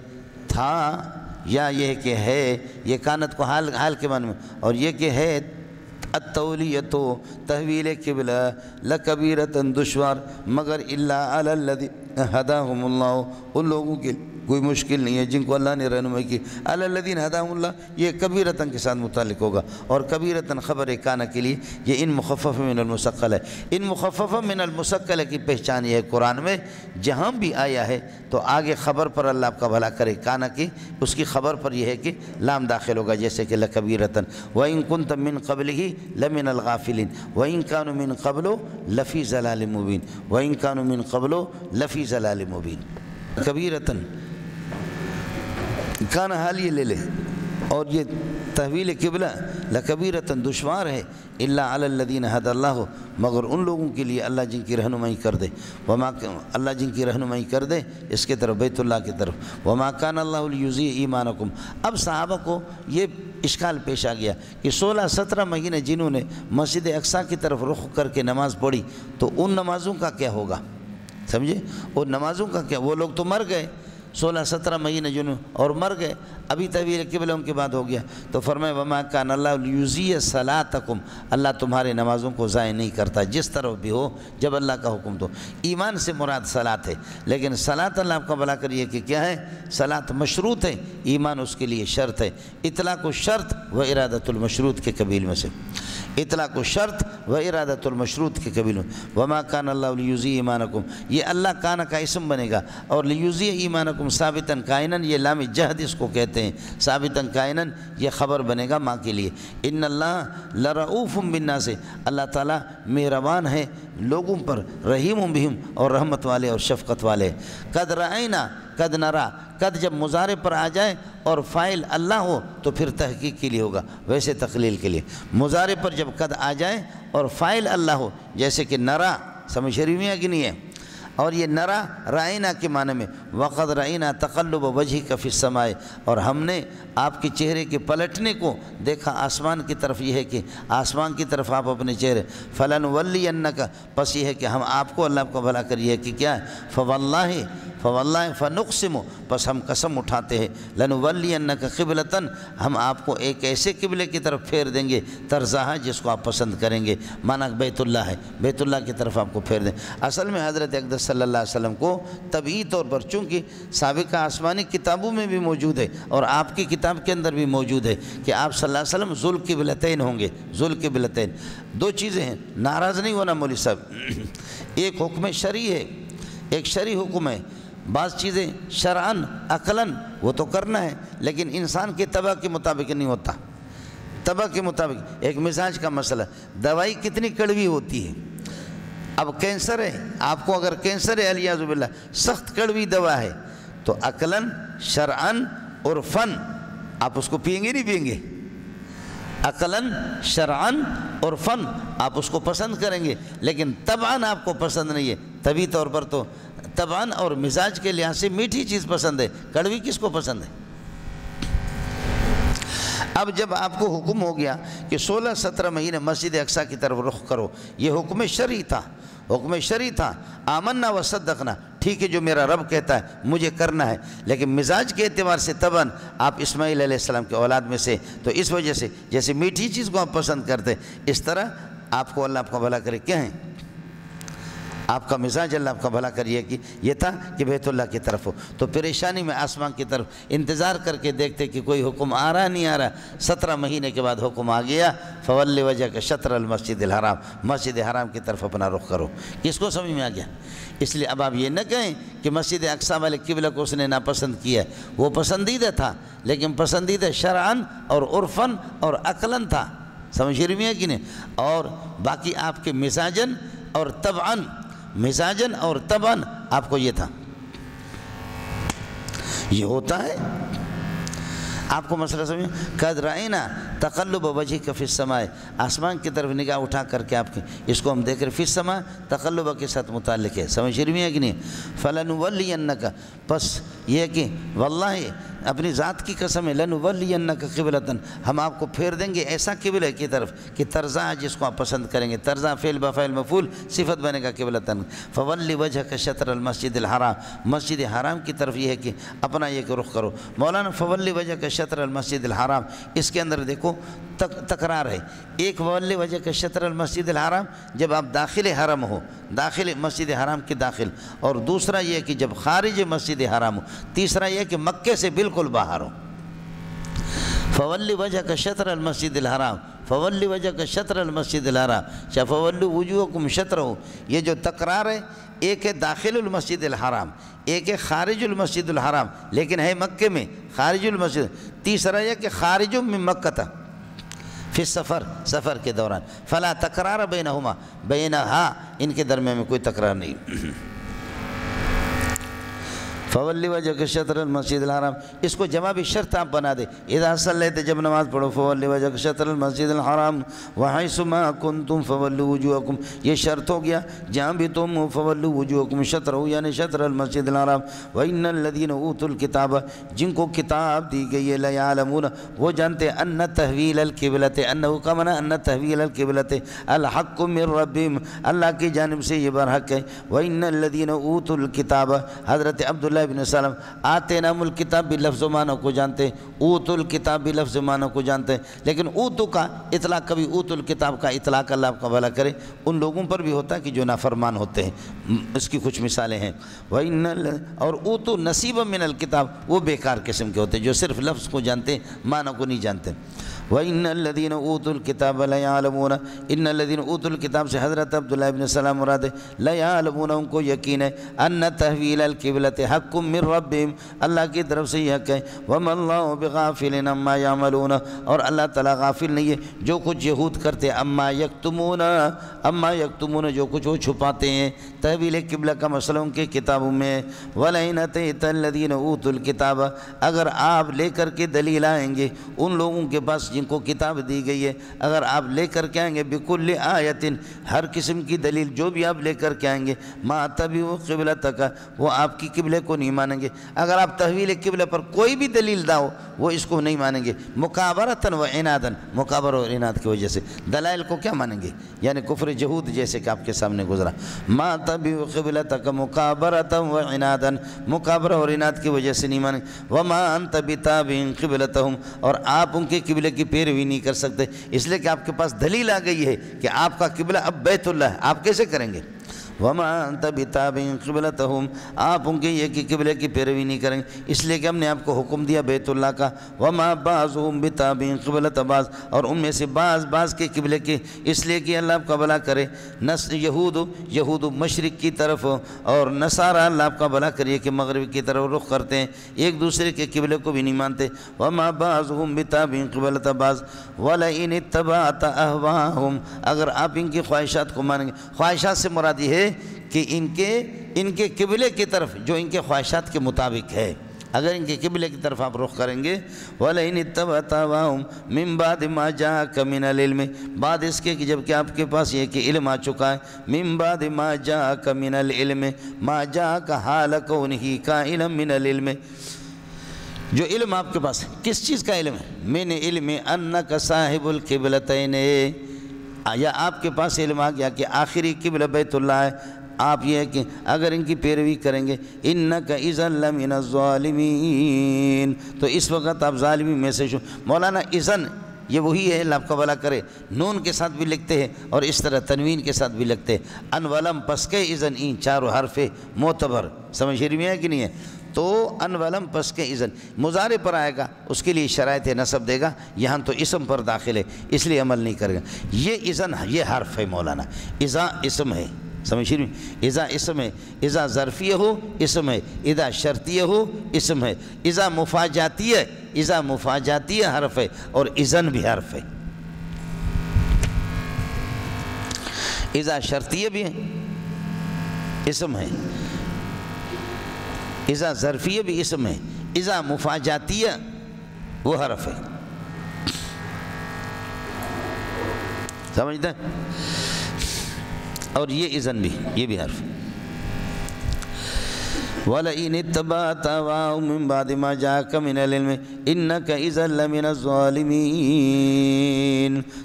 Speaker 2: تھا، یا یہ کہ ہے، یہ کانت کو حال کے معنی میں، اور یہ کہ ہے التولیۃ تحویل قبلہ لکبیرۃ دشوار، مگر الا علی الذین ہداہم اللہ، ان لوگوں کے کوئی مشکل نہیں ہے جن کو اللہ نے رہنمائی کی، علی الذین ہداہم اللہ یہ کبیرتاً کے ساتھ متعلق ہوگا، اور کبیرتاً خبر کانا کے لیے یہ ان مخفف من المثقل ہے۔ ان مخفف من المثقل کی پہچان یہ ہے قرآن میں جہاں بھی آیا ہے تو آگے خبر پر اللہ آپ کا بھلا کرے کانا کی، اس کی خبر پر یہ ہے کہ لام داخل ہوگا، جیسے کہ لکبیرتاً وَإِن كُنْتَ مِن قَبْلِهِ لَمِنَ الْغَافِلِينَ وَإِن كَانُوا مِن قَبْلُ لَفِي ضَلَالٍ مُبِينٍ وَإِن كَانُوا مِن قَبْلُ لَفِي ضَلَالٍ مُبِينٍ۔ کبیرتاً کانا حال یہ لے لے، اور یہ تحویل قبلہ لکبیرتاً دشوار ہے، الا علی الذین ہدی اللہ مگر ان لوگوں کے لیے اللہ جن کی رہنمائی کر دے، اللہ جن کی رہنمائی کر دے اس کے طرف بیت اللہ کی طرف۔ وما کان اللہ لیضیع ایمانکم، اب صحابہ کو یہ اشکال پیش آ گیا کہ 16-17 مہینے جنہوں نے مسجد اقصی کی طرف رخ کر کے نماز پڑھی تو ان نمازوں کا کیا ہوگا، سمجھے، ان نمازوں کا کیا، وہ لوگ تو مر گئے 16-17 مہینے جنہوں اور مر گئے، ابھی تحویل قبلہ ان کے بعد ہو گیا، تو فرمایا وما کان اللہ لیضیع صلاتکم، اللہ تمہارے نمازوں کو ضائع نہیں کرتا جس طرف بھی ہو جب اللہ کا حکم تو۔ ایمان سے مراد صلات ہے، لیکن صلات اللہ آپ کا بھلا کریے کہ کیا ہے، صلات مشروط ہے، ایمان اس کے لیے شرط ہے، اطلاق الشرط و ارادۃ المشروط کے قبیل میں سے، اطلاق الشرط و ارادۃ المشروط کے قبیل میں۔ وما کان اللہ لیضیع ایمانکم، یہ اللہ کان کا اسم بنے گا، اور لیضیع ایمانکم لکم ثابتاً کائناً، یہ لام جہد اس کو کہتے ہیں، ثابتاً کائناً یہ خبر بنے گا ماں کے لیے۔ ان اللہ لرؤوف بالناس، اللہ تعالیٰ مہربان ہے لوگوں پر، رحیم بہم، اور رحمت والے اور شفقت والے۔ قد رأینا قد نرا، قد جب مضارع پر آ جائے اور فاعل اللہ ہو تو پھر تحقیق کے لیے ہوگا، ویسے تقلیل کے لیے۔ مضارع پر جب قد آ جائے اور فاعل اللہ ہو، جیسے کہ نرا، سمجھ رہی ہیں کہ نہیں ہے؟ اور یہ نرا رائنا کے معنی میں، وقد رائنا تقلب وجہک فی السماء، اور ہم نے آپ کے چہرے کے پلٹنے کو دیکھا آسمان کی طرف، یہ ہے کہ آسمان کی طرف آپ اپنے چہرے، فلنولینک، پس یہ ہے کہ ہم آپ کو، اللہ کو بھلا کریے کہ کیا ہے، فواللہ فنقسم، پس ہم قسم اٹھاتے ہیں، لنولینک قبلتن، ہم آپ کو ایک ایسے قبلے کی طرف پھیر دیں گے، ترضاہا، جس کو آپ پسند کریں گے، مانا بیت اللہ ہے، بیت اللہ کی طرف آپ کو پھیر دیں۔ اصل میں حضرت اقدس صلی اللہ علیہ وسلم کو طبعی طور پر، چونکہ سابقہ آسمانی کتابوں میں بھی موجود ہے اور آپ کی کتاب کے اندر بھی موجود ہے کہ آپ صلی اللہ علیہ وسلم ذو القبلتین ہوں گے، ذو القبلتین۔ دو چیزیں ہیں، ناراض نہیں ہونا مولوی صاحب، ایک حکم شرعی ہے، ایک شرعی حکم ہے، بعض چیزیں شرعاً عقلاً وہ تو کرنا ہے، لیکن انسان کے طبع کے مطابق نہیں ہوتا، طبع کے مطابق۔ ایک مزاج کا مسئلہ، دوائی کتنی کڑوی ہوتی ہے، اب کینسر ہے، آپ کو اگر کینسر ہے علیاذ باللہ، سخت کڑوی دوا ہے، تو عقلاً شرعاً عرفاً آپ اس کو پئیں گے نہیں پئیں گے؟ عقلاً شرعاً عرفاً آپ اس کو پسند کریں گے، لیکن طبعاً آپ کو پسند نہیں ہے۔ طبعی طور پر تو طبعاً اور مزاج کے لحاظ سے میٹھی چیز پسند ہے، کڑوی کس کو پسند ہے؟ اب جب آپ کو حکم ہو گیا کہ 16-17 مہینے مسجد اقصیٰ کی طرف رخ کرو، یہ حکم شرعی تھا، حکم شرعی تھا، آمنا و صدقنا، ٹھیک ہے جو میرا رب کہتا ہے مجھے کرنا ہے، لیکن مزاج کے اعتبار سے طبعاً آپ اسماعیل علیہ السلام کے اولاد میں سے، تو اس وجہ سے جیسے میٹھی چیز کو آپ پسند کرتے، اس طرح آپ کو اللہ آپ کا بھلا کرے، کیا ہیں آپ کا مزاج اللہ آپ کا بھلا کریے کہ یہ تھا کہ بیت اللہ کی طرف ہو، تو پریشانی میں آسمان کی طرف انتظار کر کے دیکھتے کہ کوئی حکم آ رہا نہیں آ رہا۔ 17 مہینے کے بعد حکم آ گیا، فولی وجہ کا شطر المسجد الحرام، مسجد حرام کی طرف اپنا رخ کرو۔ کس کو سمجھ میں آ گیا؟ اس لیے اب آپ یہ نہ کہیں کہ مسجد اقصیٰ والے قبلہ کو اس نے ناپسند کیا، وہ پسندیدہ تھا، لیکن پسندیدہ شرعاً اور عرفاً اور عقلاً تھا، سمجھ رہی ہیں کہ نہیں؟ اور باقی آپ کے مزاجاً اور طبعاً، مزاجاً اور طبعاً آپ کو یہ تھا، یہ ہوتا ہے۔ آپ کو مسئلہ سمجھیں، قد رأینا تقلب وجہک فی السماء، آسمان کی طرف نگاہ اٹھا کر کے آپ کے، اس کو ہم دیکھ رہے، فی السماء تقلب کے ساتھ متعلق ہے، سمجھ رہی ہیں کہ نہیں؟ فلنولینک، پس یہ کہ واللہ اپنی ذات کی قسم ہے، لنولینک قبلتن، ہم آپ کو پھیر دیں گے ایسا قبلہ کی طرف کہ ترضا جس کو آپ پسند کریں گے، ترضا فعل بفعل مفعول صفت بنے گا قبلتن۔ فولی وجہک شطر المسجد الحرام، مسجد حرام کی طرف یہ ہے کہ اپنا یہ کہ رخ کرو۔ مولانا فولی وجہک شطر المسجد الحرام، اس کے اندر دیکھو تکرار ہے، ایک فولی وجہک شطر المسجد الحرام جب آپ داخل حرم ہو، داخل مسجد حرام کے داخل، اور دوسرا یہ کہ جب خارج مسجد حرام ہو، تیسرا یہ کہ مکے سے بالکل باہر ہو۔ فولی وجہک شطر المسجد الحرام، فولی وجہک شطر المسجد الحرام، فولوا وجوہکم شطرہ، یہ جو تکرار ہے، ایک ہے داخل المسجد الحرام، ایک ہے خارج المسجد الحرام، لیکن ہے مکے میں، خارج المسجد، تیسرا یہ کہ خارج من مکہ فی سفر، سفر کے دوران، فلا تکرار بینہما، بینہا، ان کے درمیان میں کوئی تکرار نہیں۔ فولی وجہک شطر المسجد الحرام، اس کو جوابی شرط آپ بنا دے، اذا صلیت، جب نماز پڑھو، فولی وجہک شطر المسجد الحرام وحیث ما کنتم فولوا وجوہکم، یہ شرط ہو گیا، جہاں بھی تم ہو، فولوا وجوہکم شطرہ، یعنی شطر المسجد الحرام۔ وَإِنَّ الَّذِينَ أُوتُوا الْكِتَابَ، جن کو کتاب دی گئی ہے، لَيَعْلَمُونَ، وہ جانتے ان تحویل القبلۃ، انہو کا معنی ان تحویل القبلۃ الحق من ربہم، اللہ کی جانب سے یہ برحق ہے۔ وَإِنَّ الَّذِينَ أُوتُوا الْكِتَابَ، حضرت عبداللہ بن سلام آتینام الکتاب بھی لفظ و معنی کو جانتے، اوت الکتاب بھی لفظ و معنی کو جانتے، لیکن اوتو کا اطلاق، کبھی اوت الکتاب کا اطلاق اللہ آپ کا بھلا کرے ان لوگوں پر بھی ہوتا ہے کہ جو نافرمان ہوتے ہیں، اس کی کچھ مثالیں ہیں۔ اور اوتو نصیب من الکتاب، وہ بیکار قسم کے ہوتے ہیں جو صرف لفظ کو جانتے ہیں، معنی کو نہیں جانتے۔ وَإِنَّ الَّذِينَ أُوتُوا الْكِتَابَ لَيَعْلَمُونَ، إِنَّ الَّذِينَ أُوتُوا الْكِتاب سے حضرت عبداللہ بن سلام مراد ہے، لَيَعْلَمُونَ، ان کو یقین ہے، أَنَّ تَحْوِيلَ الْقِبْلَةِ حَقٌّ الحق من ربهم، اللہ کی طرف سے یہ حق ہے، وما اللہ بغافل عما یعملون، اور اللہ تعالیٰ غافل نہیں ہے جو کچھ یہود کرتے، اما یکتمون جو کچھ وہ چھپاتے ہیں، تحویل قبلہ کا مسئلہ ان کے کتابوں میں، وَلَئِنْ أَتَيْتَ الَّذِينَ أُوتُوا الْكِتَابَ، اگر آپ لے کر کے دلیل آئیں گے ان لوگوں کے پاس جن کو کتاب دی گئی ہے، اگر آپ لے کر کے آئیں گے بِكُلِّ آیَةٍ، ہر قسم کی دلیل جو بھی آپ لے کر کے آئیں گے، مَا تَبِعُوا قِبْلَتَكَ، وہ آپ کی قبلے کو نہیں مانیں گے، اگر آپ تحویل قبلہ پر کوئی بھی دلیل لاؤ وہ اس کو نہیں مانیں گے، مُكَابَرَةً وَعِنَادًا، مکابرہ اور عناد کی وجہ سے، دلائل کو کیا مانیں گے، یعنی کفر جہود جیسے کہ آپ کے سامنے گزرا، مَا تَبِعُوا قِبْلَتَكَ مُكَابَرَةً وَعِنَادًا، مکابرہ اور عناد کی وجہ سے نہیں مانیں گے، وَمَا أَنْتَ بِتَابِعٍ قِبْلَتَهُمْ، اور آپ ان کے قبلے کی پیروی نہیں کر سکتے، اس لیے کہ آپ کے پاس دلیل آ گئی ہے کہ آپ کا قبلہ اب بیت اللہ ہے، آپ کیسے کریں گے؟ وَمَا أَنْتَ بِتَابِعٍ قِبْلَتَهُمْ، آپ ان کے یہ کہ قبلے کی پیروی نہیں کریں گے، اس لیے کہ ہم نے آپ کو حکم دیا بیت اللہ کا، وَمَا بَعْضُهُمْ بِتَابِعٍ قِبْلَةَ بَعْضٍ، اور ان میں سے بعض کے قبلے کے، اس لیے کہ اللہ آپ کا بھلا کرے، یہود مشرق کی طرف اور نصارہ اللہ آپ کا بھلا کریے کہ مغرب کی طرف رخ کرتے ہیں، ایک دوسرے کے قبلے کو بھی نہیں مانتے، وَمَا بَعْضُهُمْ بِتَابِعٍ قِبْلَةَ بَعْضٍ وَلَئِنِ اتَّبَعْتَ أَهْوَاءَهُمْ، اگر آپ ان کی خواہشات کو مانیں گے، خواہشات سے مراد یہ ہے کہ ان کے قبلے کی طرف جو ان کے خواہشات کے مطابق ہے، اگر ان کے قبلے کی طرف آپ رخ کریں گے، وَلَئِنِ اتَّبَعْتَ أَهْوَاءَهُمْ مِن بَعْدِ مَا جَاءَكَ مِنَ الْعِلْمِ، بعد اس کے کہ جب کہ آپ کے پاس یہ کہ علم آ چکا ہے، مِن بَعْدِ مَا جَاءَكَ مِنَ الْعِلْمِ، مَا جَاءَكَ حَالَ كَوْنِهِ قَائِلًا مِنَ الْعِلْمِ، جو علم آپ کے پاس ہے، کس چیز کا علم ہے؟ مِنْ عِلْمِ أَنَّكَ صَاحِبُ الْقِبْلَتَيْنِ، یا آپ کے پاس علم آ گیا کہ آخری قبلہ بیت اللہ ہے، آپ یہ ہے کہ اگر ان کی پیروی کریں گے، اِنَّكَ إِذًا لَمِنَ الظَّالِمِينَ، تو اس وقت آپ ظالمی میں سے مولانا اذن یہ وہی ہے، اللہ آپ کا بھلا کرے، نون کے ساتھ بھی لکھتے ہیں اور اس طرح تنوین کے ساتھ بھی لکھتے ہیں، ان ولم پس کے اذن، این چاروں حرف معتبر، سمجھ میں ہے کہ نہیں ہے؟ تو ان ولم پس کے اذن مضارع پر آئے گا، اس کے لیے شرائط نصب دے گا، یہاں تو اسم پر داخل ہے اس لیے عمل نہیں کرے گا، یہ اذن یہ حرف ہے مولانا، اذا اسم ہے، سمجھ میں، اذا اسم ہے، اذا ظرفیہ ہو اسم ہے، اذا شرطیہ ہو اسم ہے، اذا مفاجاتیہ حرف ہے اور اذن بھی حرف ہے، اذا شرطیہ بھی ہے اسم ہے، اذا ظرفیہ بھی اسم ہے، اذا مفاجاتیہ وہ حرف ہے، سمجھتے ہیں؟ اور یہ اذن بھی، یہ بھی حرف، وَلَئِنِ اتَّبَعْتَ أَهْوَاءَهُمْ مِن بَعْدِ مَا جَاءَكَ مِنَ الْعِلْمِ إِنَّكَ إِذًا لَمِنَ الظَّالِمِينَ،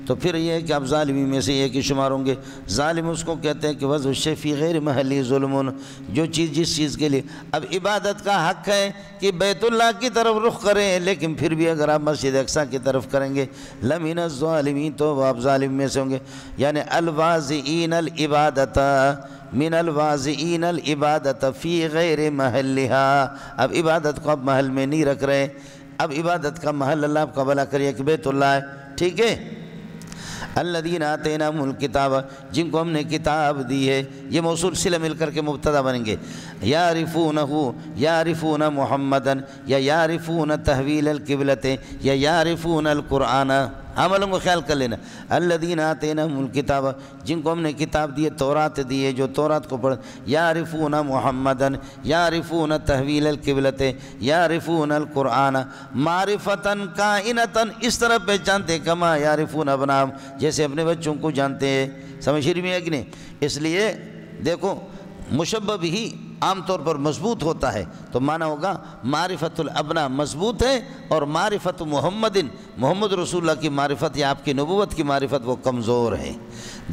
Speaker 2: تو پھر یہ ہے کہ آپ ظالمی میں سے ایک ہی شمار ہوں گے، ظالم اس کو کہتے ہیں کہ وَضْعُ الشَّيْءِ فِي غَيْرِ مَحَلِّهِ ظُلْمٌ، جو چیز جس چیز کے لیے، اب عبادت کا حق ہے کہ بیت اللہ کی طرف رخ کریں، لیکن پھر بھی اگر آپ مسجد اقصیٰ کی طرف کریں گے، لَمِنَ الظَّالِمِينَ، تو وہ آپ ظالم میں سے ہوں گے، یعنی الواضعین العبادت من الواضعین العبادت فی غیر محلها، اب عبادت کو اب محل میں نہیں رکھ رہے، اب عبادت کا محل اللہ آپ کا بھلا کریے کہ بیت اللہ ہے، ٹھیک ہے؟ الذین آتیناہم الکتاب، جن کو ہم نے کتاب دی ہے، یہ موصول صلہ مل کر کے مبتدا بنیں گے، یعرفونہ یعرفون محمدا یا یعرفون تحویل القبلۃ یا یعرفون القرآن، عملوں کو خیال کر لینا، الذین آتیناہم الکتاب، جن کو ہم نے کتاب دی ہے، تورات دی ہے، جو تورات کو پڑھ، یعرفون محمدا یعرفون تحویل القبلۃ یعرفون القرآن، معرفتاً کائنتاً، اس طرح پہچانتے کما یعرفون ابناہم، جیسے اپنے بچوں کو جانتے ہیں، سمجھ میں ہے کہ نہیں؟ اس لیے دیکھو مشبہ بھی عام طور پر مضبوط ہوتا ہے تو معنی ہوگا معرفت الابنا مضبوط ہے، اور معرفت محمد رسول اللہ کی معرفت یا آپ کی نبوت کی معرفت وہ کمزور ہے۔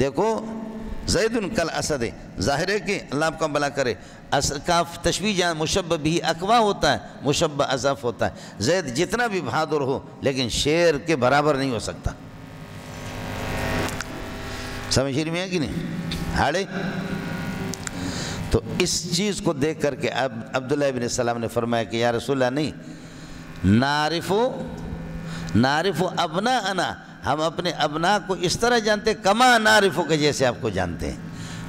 Speaker 2: دیکھو زید کل اسد ہے، ظاہر ہے کہ اللہ آپ کا بھلا کرے، کاف تشبیہ جہاں مشبہ بھی اقوا ہوتا ہے، مشبہ اضاف ہوتا ہے، زید جتنا بھی بہادر ہو لیکن شیر کے برابر نہیں ہو سکتا، سمجھ میں ہے کہ نہیں؟ ہاڑے تو اس چیز کو دیکھ کر کے عبداللہ ابن السلام نے فرمایا کہ یا رسول اللہ نہیں، نعرفو ابناءنا، ہم اپنے ابناء کو اس طرح جانتے کما نعرفو کے جیسے آپ کو جانتے ہیں۔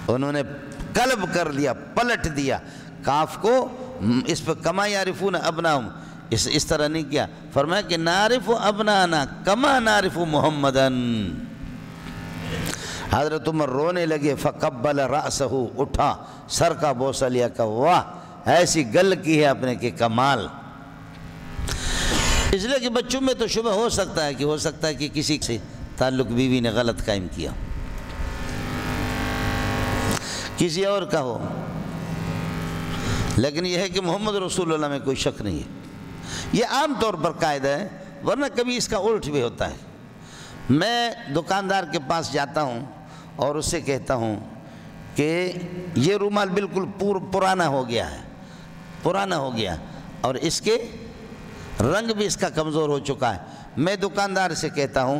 Speaker 2: انہوں نے قلب کر لیا، پلٹ دیا کاف کو اس پہ کما یعرفون ابناہم، اس طرح نہیں کیا، فرمایا کہ نعرف ابنانا کما نعرف محمدن۔ حضرت عمر رونے لگے، فقبل رأسہ، اٹھا سر کا بوسہ لیا کہ واہ ایسی گل کی ہے اپنے کہ کمال۔ اس لیے کہ بچوں میں تو شبہ ہو سکتا ہے کہ کسی سے تعلق بیوی نے غلط قائم کیا، کسی اور کا ہو، لیکن یہ ہے کہ محمد رسول اللہ میں کوئی شک نہیں ہے۔ یہ عام طور پر قاعدہ ہے، ورنہ کبھی اس کا الٹ بھی ہوتا ہے۔ میں دکاندار کے پاس جاتا ہوں اور اس سے کہتا ہوں کہ یہ رومال بالکل پرانا ہو گیا اور اس کے رنگ بھی اس کا کمزور ہو چکا ہے۔ میں دکاندار سے کہتا ہوں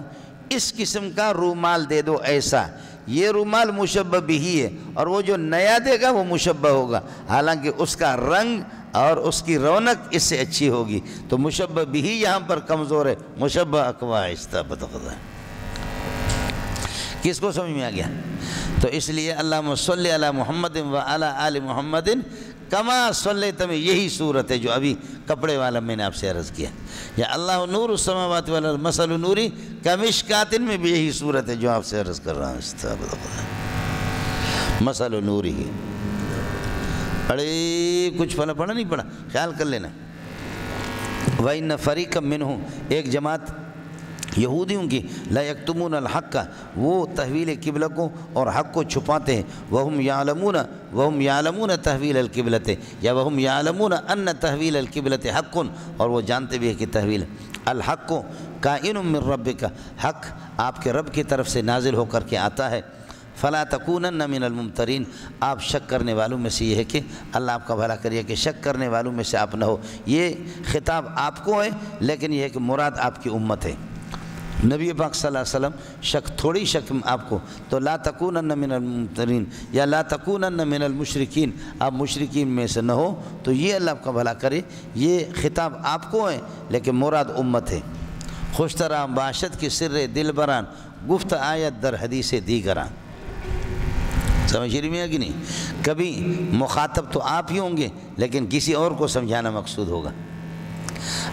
Speaker 2: اس قسم کا رومال دے دو ایسا، یہ رومال مشبہ بھی ہے اور وہ جو نیا دے گا وہ مشبہ ہوگا، حالانکہ اس کا رنگ اور اس کی رونق اس سے اچھی ہوگی، تو مشبہ بھی یہاں پر کمزور ہے، مشبہ اقوا آہستہ بتخذ ہے۔ کس کو سمجھ میں آ گیا؟ تو اس لیے اللہم صلی علی محمد و علی آل محمد کما صلیت میں یہی صورت ہے جو ابھی کپڑے والا میں نے آپ سے عرض کیا، یا اللہ نور السماوات والارض مثل نوری کمشکات میں بھی یہی صورت ہے جو آپ سے عرض کر رہا ہوں، مثل نوری ہی۔ بڑے کچھ پڑھا نہیں پڑھا، خیال کر لینا۔ وَإِنَّ فَرِيقًا مِّنْهُمْ، ایک جماعت یہودیوں کی، لا یکتمون الحق، وہ تحویل قبلہ کو اور حق کو چھپاتے ہیں، وہم یعلمون تحویل القبلۃ، یا وہم یعلمون ان تحویل القبلۃ حق، اور وہ جانتے بھی ہیں کہ تحویل الحق کائن من ربک، حق آپ کے رب کی طرف سے نازل ہو کر کے آتا ہے، فلا تکونن من الممترین، آپ شک کرنے والوں میں سے یہ ہے کہ اللہ آپ کا بھلا کریے کہ شک کرنے والوں میں سے آپ نہ ہو۔ یہ خطاب آپ کو ہے، لیکن یہ ہے کہ مراد آپ کی امت ہے۔ نبی پاک صلی اللہ علیہ وسلم شک تھوڑی شک آپ کو، تو لا تکونن من الممترین یا لا تکونن من المشرکین، آپ مشرکین میں سے نہ ہو، تو یہ اللہ آپ کا بھلا کرے۔ یہ خطاب آپ کو ہے لیکن مراد امت ہے۔ خوشترا باشد کی سر دل بران، گفت آیت در حدیث دیگران، سمجھ رہی میں ہے کہ نہیں؟ کبھی مخاطب تو آپ ہی ہوں گے لیکن کسی اور کو سمجھانا مقصود ہوگا،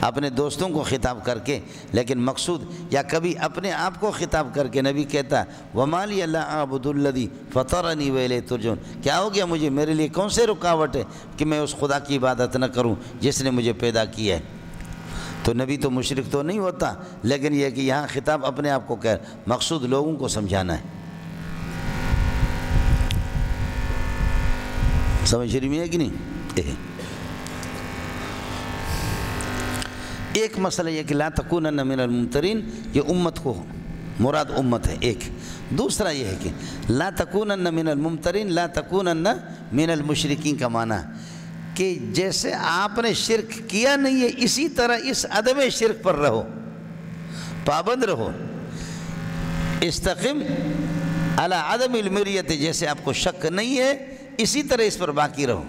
Speaker 2: اپنے دوستوں کو خطاب کر کے، لیکن مقصود، یا کبھی اپنے آپ کو خطاب کر کے نبی کہتا وَمَا لِيَ لَا أَعْبُدُ الَّذِي فَطَرَنِي وَإِلَيْهِ تُرْجَعُونَ، کیا ہو گیا مجھے، میرے لیے کون سے رکاوٹ ہے کہ میں اس خدا کی عبادت نہ کروں جس نے مجھے پیدا کیا ہے؟ تو نبی تو مشرک تو نہیں ہوتا، لیکن یہ کہ یہاں خطاب اپنے آپ کو کہہ، مقصود لوگوں کو سمجھانا ہے۔ سمجھ رہی ہے کہ نہیں؟ ایک مسئلہ یہ کہ لا تکونن من الممترین، یہ امت کو مراد امت ہے ایک۔ دوسرا یہ ہے کہ لا تکونن من الممترین لا تکونن من المشرکین کا معنی کہ جیسے آپ نے شرک کیا نہیں ہے اسی طرح اس عدم شرک پر رہو، پابند رہو، استقم علی عدم المریت، جیسے آپ کو شک نہیں ہے اسی طرح اس پر باقی رہو۔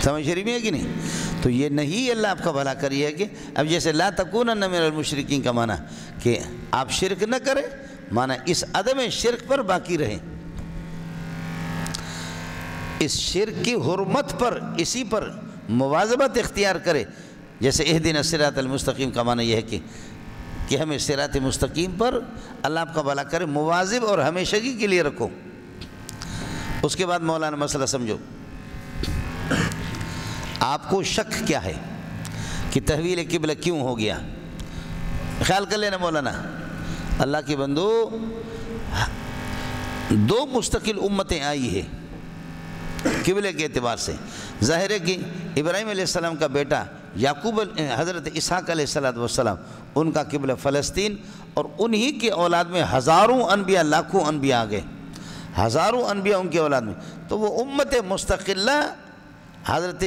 Speaker 2: سمجھ رہی ہے کہ نہیں؟ تو یہ نہیں اللہ آپ کا بھلا کریے کہ اب جیسے لا تکونن من المشرکین کا معنی کہ آپ شرک نہ کریں، معنی اس عدم شرک پر باقی رہیں، اس شرک کی حرمت پر، اسی پر مواظبت اختیار کرے۔ جیسے اہدنا الصراط المستقیم کا معنی یہ ہے کہ ہمیں صراط مستقیم پر اللہ آپ کا بھلا کرے مواظب اور ہمیشگی کے لیے رکھو۔ اس کے بعد مولانا مسئلہ سمجھو، آپ کو شک کیا ہے کہ تحویل قبلہ کیوں ہو گیا؟ خیال کر لینا مولانا، اللہ کی بندو، دو مستقل امتیں آئی ہیں قبلے کے اعتبار سے۔ ظاہر ہے کہ ابراہیم علیہ السلام کا بیٹا یعقوب، حضرت اسحاق علیہ السلام، ان کا قبلہ فلسطین، اور انہی کے اولاد میں ہزاروں انبیاء، لاکھوں انبیاء آ گئے، ہزاروں انبیاء ان کے اولاد میں، تو وہ امت مستقلہ حضرت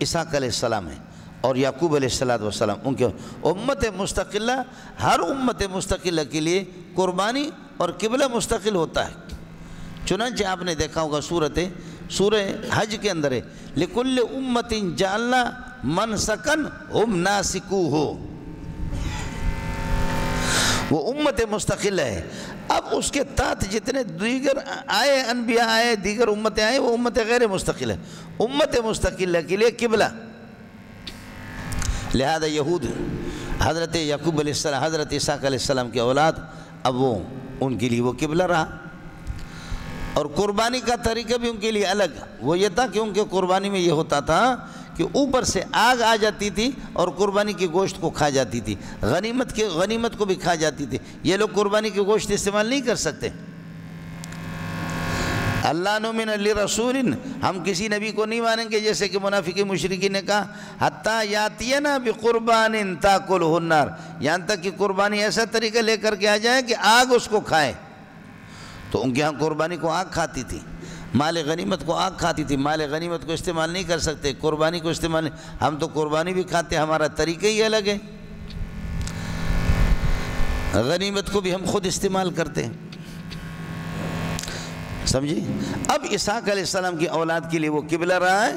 Speaker 2: اسحاق علیہ السلام ہے اور یعقوب علیہ السلام ان کے امت مستقلہ۔ ہر امت مستقلہ کے لیے قربانی اور قبلہ مستقل ہوتا ہے۔ چنانچہ آپ نے دیکھا ہوگا سورہ حج کے اندر ہے لِكُلِّ أُمَّةٍ جَعَلْنَا مَنْسَكًا هُمْ نَاسِكُوهُ، وہ امت مستقل ہے۔ اب اس کے تحت جتنے دیگر آئے انبیاء آئے، دیگر امتیں آئے، وہ امت غیر مستقل ہے۔ امت مستقلہ کے لیے قبلہ، لہذا یہود حضرت یعقوب علیہ السلام، حضرت اسحاق علیہ السلام کی اولاد، اب وہ ان کے لیے وہ قبلہ رہا۔ اور قربانی کا طریقہ بھی ان کے لیے الگ، وہ یہ تھا کہ ان کے قربانی میں یہ ہوتا تھا کہ اوپر سے آگ آ جاتی تھی اور قربانی کی گوشت کو کھا جاتی تھی، غنیمت کو بھی کھا جاتی تھی۔ یہ لوگ قربانی کی گوشت استعمال نہیں کر سکتے۔ اللہ نؤمن لرسول، ہم کسی نبی کو نہیں مانیں گے، جیسے کہ منافقین مشرکین نے کہا حتیٰ یاتینا بقربان تاکلہ النار، یہاں تک کہ قربانی ایسا طریقہ لے کر کے آ جائے کہ آگ اس کو کھائے۔ تو ان کے ہاں قربانی کو آگ کھاتی تھی، مال غنیمت کو آگ کھاتی تھی۔ مال غنیمت کو استعمال نہیں کر سکتے، قربانی کو استعمال نہیں۔ ہم تو قربانی بھی کھاتے، ہمارا طریقہ ہی الگ ہے، غنیمت کو بھی ہم خود استعمال کرتے ہیں، سمجھی؟ اب اسحاق علیہ السلام کی اولاد کے لیے وہ قبلہ رہا ہے۔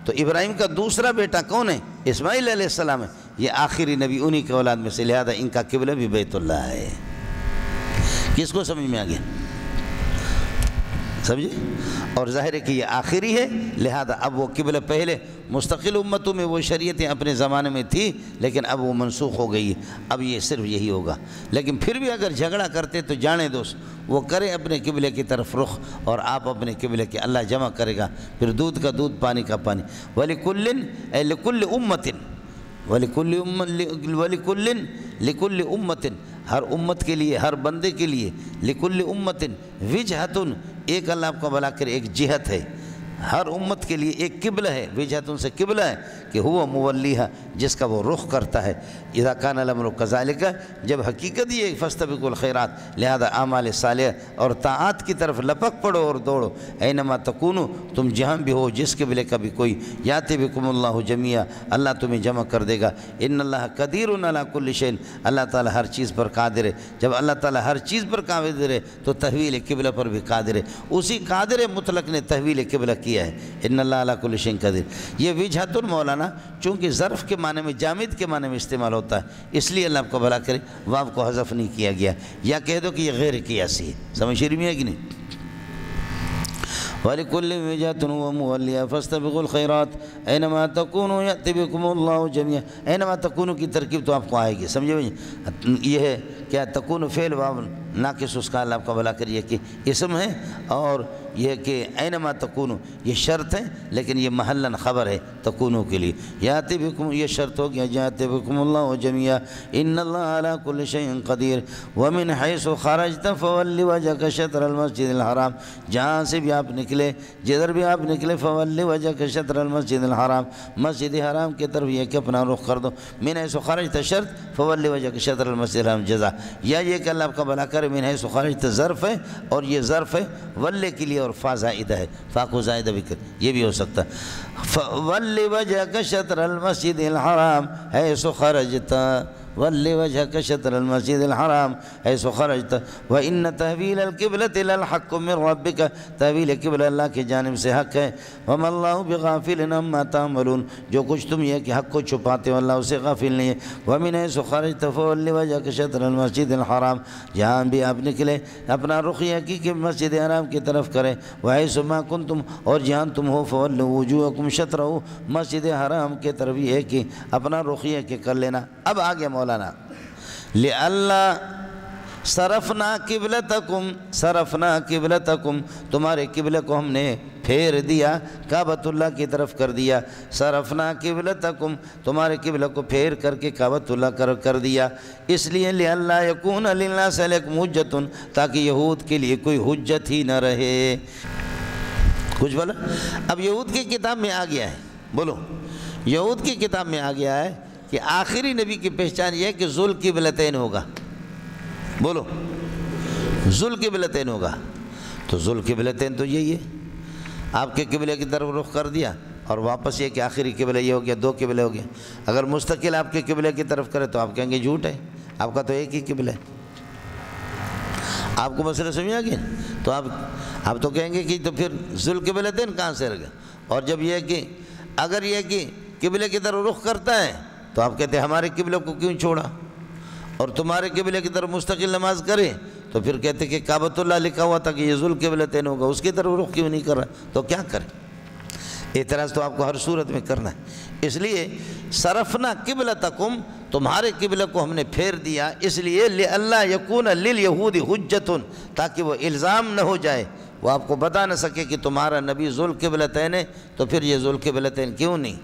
Speaker 2: تو ابراہیم کا دوسرا بیٹا کون ہے؟ اسماعیل علیہ السلام ہے، یہ آخری نبی انہی کے اولاد میں سے، لہذا ان کا قبلہ بھی بیت اللہ ہے۔ کس کو سمجھ میں آ گیا؟ سمجھے؟ اور ظاہر ہے کہ یہ آخری ہے، لہذا اب وہ قبلہ پہلے مستقل امتوں میں وہ شریعتیں اپنے زمانے میں تھی، لیکن اب وہ منسوخ ہو گئی، اب یہ صرف یہی ہوگا۔ لیکن پھر بھی اگر جھگڑا کرتے تو جانے دوست، وہ کرے اپنے قبلے کی طرف رخ اور آپ اپنے قبلے کے، اللہ جمع کرے گا، پھر دودھ کا دودھ پانی کا پانی۔ وَلِكُلٍّ اے لِكُلِّ أُمَّةٍ لِكُلِّ أُمَّةٍ ہر امت کے لیے، ہر بندے کے لیے، لِكُلِّ أُمَّةٍ وِجْهَةٌ ایک اللہ آپ کو بلا کر ایک جہت ہے، ہر امت کے لیے ایک قبلہ ہے، وجہتن سے قبلہ ہے کہ ہوا مولیہا جس کا وہ رخ کرتا ہے۔ اذا کان الامر کذالک جب حقیقت یہ فاستبقوا الخیرات لہذا اعمال صالح اور طاعات کی طرف لپک پڑو اور دوڑو۔ اینما تکونو تم جہاں بھی ہو، جس قبلے کا بھی کوئی، یاتی بکم اللہ جمیعا اللہ تمہیں جمع کر دے گا۔ ان اللہ قدیر علی کل شیء اللہ تعالیٰ ہر چیز پر قادر ہے۔ جب اللہ تعالیٰ ہر چیز پر قادر ہے تو تحویل قبلہ پر بھی قادر ہے، اسی قادر مطلق نے تحویل قبلہ کیا ہے۔ ان اللہ علی کل شیء قدیر۔ یہ وجہۃ مولانا چونکہ ظرف کے معنی میں، جامد کے معنی میں استعمال ہوتا ہے، اس لیے اللہ آپ کو بھلا کرے واو کو حذف نہیں کیا گیا، یا کہہ دو کہ یہ غیر قیاسی ہے۔ سمجھ رہی ہے کہ نہیں؟ وَلِكُلِّ وِجْهَةٌ وَمُوَلِّيَا فَاسْتَبِقُوا الْخَيْرَاتِ اَيْنَمَا تَكُونُوا يَأْتِ بِكُمُ اللَّهُ جَمِيعًا۔ اینما تکونو کی ترکیب تو آپ کو آئے گی، سمجھے بھائی؟ یہ ہے کیا تکونو فعل واو ناقص اس کا اللہ آپ کا بھلا کریے کہ اسم ہے، اور یہ کہ اینما تکونو یہ شرط ہے، لیکن یہ محلاً خبر ہے تکونو کے لیے۔ یاتی بکم یہ شرط ہو گیا، یاتی بکم اللہ جمیعا ان اللہ علی کل شیء قدیر۔ ومن حیث خرجت فول وجهک شطر المسجد الحرام، جہاں سے بھی آپ نکلے، جدھر بھی آپ نکلے، فول وجهک شطر المسجد الحرام مسجد حرام کی طرف یہ کہ اپنا رخ کر دو۔ من حیث خرجت شرط، فول وجهک شطر المسجد الحرام جزا، یا یہ کہ اللہ آپ کا بھلا کرے من حیث خرجت ظرف ہے، اور یہ ظرف ہے ولے کے لیے، اور فا زائدہ ہے، فا کو زائدہ بھی کر یہ بھی ہو سکتا ہے۔ وَلِّ وَجْهَكَ شَطْرَ الْمَسْجِدِ الْحَرَامِ حَيْثُ خَرَجْتَ، وَلِّ وَجْهَكَ شَطْرَ الْمَسْجِدِ الْحَرَامِ حَيْثُ خَرَجْتَ وَإِنَّ تَحْوِيلَ الْقِبْلَةِ لَلْحَقُّ مِنْ رَبِّكَ، تحویل قبلہ اللہ کی جانب سے حق ہے۔ وَمَا اللَّهُ بِغَافِلٍ عَمَّا تَعْمَلُونَ جو کچھ تم یہ کہ حق کو چھپاتے ہو اللہ اسے غافل نہیں ہے۔ وَمِنْ حَيْثُ خَرَجْتَ فَوَلِّ وَجْهَكَ شَطْرَ الْمَسْجِدِ الْحَرَامِ جہاں بھی آپ نکلے اپنا رخ حقیقی مسجد حرام کی طرف کریں۔ وَحَيْثُ مَا كُنْتُمْ اور جہاں تم ہو، فَوَلُّوا وُجُوهَكُمْ شَطْرَهُ مسجد حرام کے طرف یہ کہ اپنا رخ کہ کر لینا۔ اب آگے مولانا لِأَلَّا صرفنا قبلتکم، صرفنا قبلتکم تمہارے قبلہ کو ہم نے پھیر دیا، کعبۃ اللہ کی طرف کر دیا۔ صرفنا قبلتکم تمہارے قبلہ کو پھیر کر کے کعبۃ اللہ کر دیا، اس لیے لِأَلَّا يَكُونَ لِلنَّاسِ عَلَيْكُمْ حُجَّةٌ تاکہ یہود کے لیے کوئی حجت ہی نہ رہے۔ کچھ بولا؟ اب یہود کی کتاب میں آ گیا ہے، بولو یہود کی کتاب میں آ گیا ہے کہ آخری نبی کی پہچان یہ ہے کہ ذو القبلتین ہوگا۔ بولو ذو القبلتین ہوگا، تو ذو القبلتین تو یہی ہے، آپ کے قبلے کی طرف رخ کر دیا، اور واپس یہ کہ آخری قبلہ یہ ہو گیا، دو قبلے ہو گیا۔ اگر مستقل آپ کے قبلے کی طرف کرے تو آپ کہیں گے جھوٹ ہے، آپ کا تو ایک ہی قبلہ ہے۔ آپ کو مسئلہ سمجھ آ گیا؟ تو آپ تو کہیں گے کہ تو پھر ذو القبلتین کہاں سے رہ گیا؟ اور جب یہ کہ اگر یہ کہ قبلے کی طرف رخ کرتا ہے تو آپ کہتے ہیں ہمارے قبلے کو کیوں چھوڑا، اور تمہارے قبلے کی طرف مستقل نماز کرے تو پھر کہتے کہ کعبۃ اللہ لکھا ہوا تھا کہ یہ ذوالقبلتین ہوگا، اس کی طرف رخ کیوں نہیں کر رہا؟ تو کیا کریں؟ اعتراض تو آپ کو ہر صورت میں کرنا ہے۔ اس لیے صرفنا قبلتکم، تمہارے قبلہ کو ہم نے پھیر دیا، اس لیے لئلا یکون للیہود حجۃ، تاکہ وہ الزام نہ ہو جائے، وہ آپ کو بتا نہ سکے کہ تمہارا نبی ذوالقبلتین ہے، تو پھر یہ ذوالقبلتین کیوں نہیں؟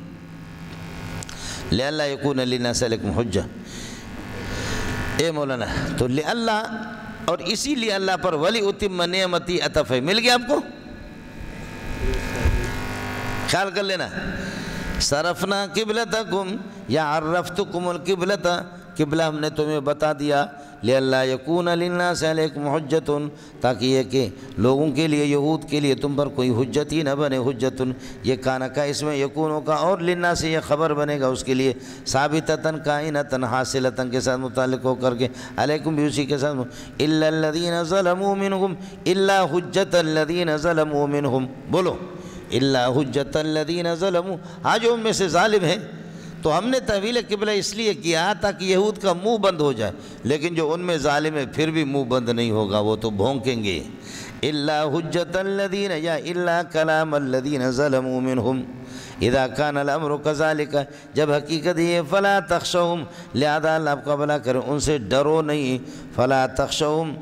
Speaker 2: لئلا یکون للناس علیکم حجہ۔ اے مولانا، تو لئلا اور اسی لیے اللہ پر وَلِأُتِمَّ نِعْمَتِي عطف ہے، مل گیا آپ کو؟ خیال کر لینا، صرفنا قبلتکم یا عرفتکم القبلۃ، قبلہ ہم نے تمہیں بتا دیا، لئلا یکون للناس علیکم حجۃ، تاکہ یہ کہ لوگوں کے لیے، یہود کے لیے تم پر کوئی حجت ہی نہ بنے۔ حجت یہ کانا کا اس میں یکونوں کا، اور للناس یہ خبر بنے گا اس کے لیے، ثابتتاً کائنتاً حاصلتاً کے ساتھ متعلق ہو کر کے، علیکم بھی اسی کے ساتھ، الا الذین ظلموا منہم، الا حجت الذین ظلموا منہم، بولو الا حجت الذین ظلموا، ہاں جو ان میں سے ظالم ہیں، تو ہم نے تحویل قبلہ اس لیے کیا تاکہ یہود کا منہ بند ہو جائے، لیکن جو ان میں ظالم ہے پھر بھی منہ بند نہیں ہوگا، وہ تو بھونکیں گے۔ الا حجت الذین یا الا کلام الذین ظلموا منہم اذا کان الامر کذالک، جب حقیقت یہ فلا تخشوہم، لہذا اللہ آپ کا بھلا کرے ان سے ڈرو نہیں، فلا تخشوہم،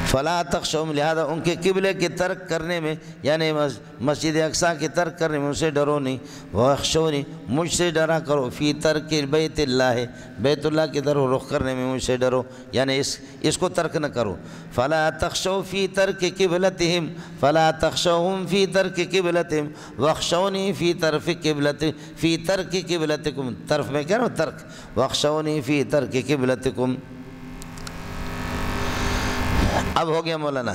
Speaker 2: فلا تخشوہم، لہذا ان کے قبلے کے ترک کرنے میں، یعنی مسجد اقصیٰ کے ترک کرنے میں ان سے ڈرو نہیں، وَاخْشَوْنِ، مجھ سے ڈرا کرو، فی ترک بیت اللہ، بیت اللہ کی طرف رخ کرنے میں مجھ سے ڈرو، یعنی اس کو ترک نہ کرو۔ فلا تخشوا فی ترک قبلتہم، فلا تخشوہم فی ترک قبلتہم واخشونی فی فی ترک قبلتکم، طرف میں کہہ رہا ہوں ترک، واخشونی فی ترک قبلتکم۔ اب ہو گیا مولانا،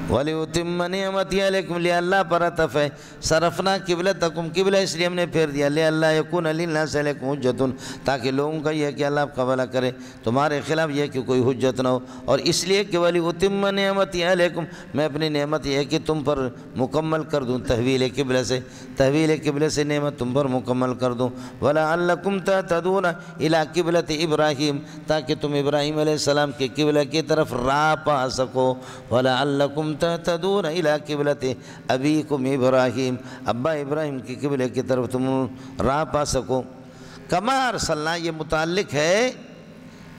Speaker 2: وَلِأُتِمَّ نِعْمَتِي عَلَيْكُمْ، لِأَلَّا پر عطف ہے، صرفنا قبلتکم، قبلہ اس لیے ہم نے پھیر دیا، لِأَلَّا يَكُونَ لِلنَّاسِ عَلَيْكُمْ حُجَّةٌ، تاکہ لوگوں کا یہ کہ اللہ آپ کا بھلا کرے، تمہارے خلاف یہ کہ کوئی حجت نہ ہو، اور اس لیے کہ وَلِأُتِمَّ نِعْمَتِي عَلَيْكُمْ، میں اپنی نعمت یہ ہے کہ تم پر مکمل کر دوں، تحویل قبلہ سے نعمت تم پر مکمل کر دوں، وَلَعَلَّكُمْ تَهْتَدُونَ إِلَىٰ قِبْلَةِ إِبْرَاهِيمَ، تاکہ تم ابراہیم علیہ السلام کے قبلہ کی طرف راہ پا سکو، وَلَعَلَّكُمْ تَهْتَدُونَ إِلَىٰ قِبْلَةِ أَبِيكُمْ إِبْرَاهِيمَ، ابا ابراہیم کی قبلے کی طرف تم راہ پا سکو۔ کما ارسلنا، یہ متعلق ہے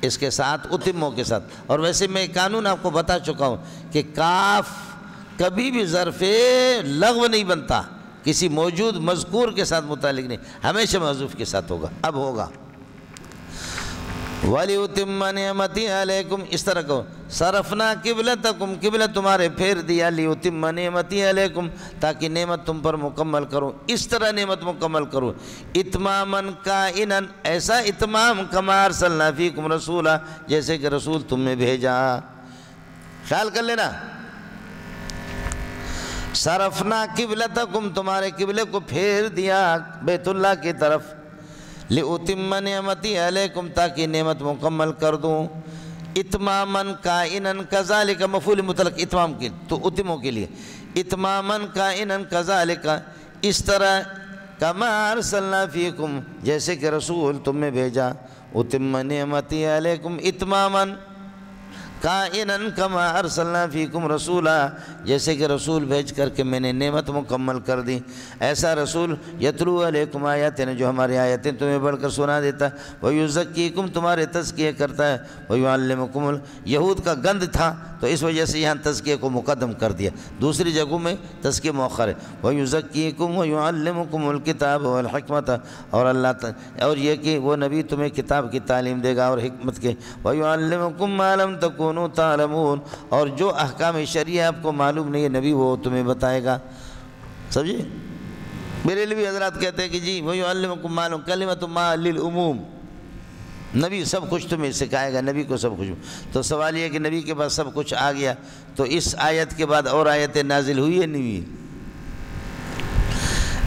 Speaker 2: اس کے ساتھ اتموں کے ساتھ، اور ویسے میں قانون آپ کو بتا چکا ہوں کہ کاف کبھی بھی ظرف لغو نہیں بنتا، کسی موجود مذکور کے ساتھ متعلق نہیں، ہمیشہ محذوف کے ساتھ ہوگا۔ اب ہوگا وَلِأُتِمَّ نِعْمَتِي عَلَيْكُمْ، اس طرح کو صرفنا قبلتکم، قبلہ تمہارے پھیر دیا، لِأُتِمَّ نِعْمَتِي عَلَيْكُمْ، تاکہ نعمت تم پر مکمل کروں، اس طرح نعمت مکمل کروں، اتماماً کائناً، ایسا اتمام کما ارسلنا فیکم رسولا، جیسے کہ رسول تم میں بھیجا۔ خیال کر لینا، صرفنا قبلتکم، تمہارے قبلے کو پھیر دیا بیت اللہ کی طرف، لِأُتِمَّ نِعْمَتِي عَلَيْكُمْ، تاکہ نعمت مکمل کر دوں، اتماماً کائناً کذالک، مفعول مطلق اتمام کے تو اتموں کے لیے، اتماماً کائناً کذالک، اس طرح کما ارسلنا فیکم، جیسے کہ رسول تم میں بھیجا، اتم نعمتی علیکم اتماماً کائناً کما ارسلنا فیکم رسولا، جیسے کہ رسول بھیج کر کے میں نے نعمت مکمل کر دی، ایسا رسول یتلو علیکم آیاتنا، جو ہماری آیتیں تمہیں بڑھ کر سنا دیتا ہے، ویزکیکم، تمہارے تزکیہ کرتا ہے، ویعلمکم، یہود کا گند تھا تو اس وجہ سے یہاں تزکیہ کو مقدم کر دیا، دوسری جگہوں میں تزکیہ مؤخر ہے، ویزکیکم ویعلمکم الکتاب والحکمت، اور اور یہ کہ وہ نبی تمہیں کتاب کی تعلیم دے گا اور حکمت کے، ویعلمکم ما لم تکونوا تعلمون، اور جو احکام شریعہ آپ کو معلوم نہیں ہے نبی وہ تمہیں بتائے گا۔ سمجھے؟ میرے لیے بھی حضرات کہتے ہیں کہ جی وَيُعَلِّمُكُمْ مَا کلمۃ ما للعموم، نبی سب کچھ تمہیں سکھائے گا، نبی کو سب کچھ، تو سوال یہ کہ نبی کے پاس سب کچھ آ گیا تو اس آیت کے بعد اور آیتیں نازل ہوئی ہے نہیں ہوئی؟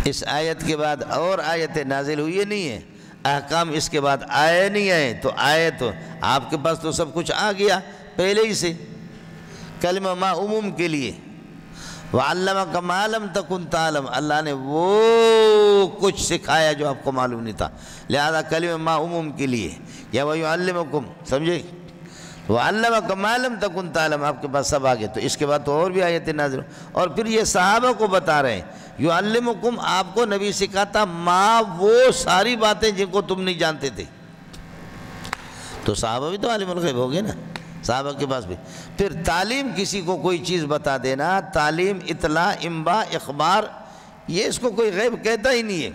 Speaker 2: اس آیت کے بعد اور آیتیں نازل ہوئی ہے نہیں ہے؟ احکام اس کے بعد آئے نہیں آئے؟ تو آئے، تو آپ کے پاس تو سب کچھ آ گیا پہلے ہی سے، کلمہ ما عموم کے لیے، وَعَلَّمَكَ مَا لَمْ تَكُنْ تَعْلَمْ، اللہ نے وہ کچھ سکھایا جو آپ کو معلوم نہیں تھا، لہذا کلمہ ما عموم کے لیے، یا وَيُعَلِّمُكُمْ، سمجھے؟ وَعَلَّمَكَ مَا لَمْ تَكُنْ تَعْلَمْ، آپ کے پاس سب آگے. تو اس کے بعد تو اور بھی آیتیں نازل. اور پھر یہ صحابہ کو بتا رہے ہیں یعلمکم، آپ کو نبی سکھاتا ما، وہ ساری باتیں جن کو تم نہیں جانتے تھے. تو صحابہ بھی تو عالم الغیب ہو گئے نا، صحابہ کے پاس بھی. پھر تعلیم، کسی کو کوئی چیز بتا دینا، تعلیم، اطلاع، انباء، اخبار، یہ اس کو کوئی غیب کہتا ہی نہیں ہے.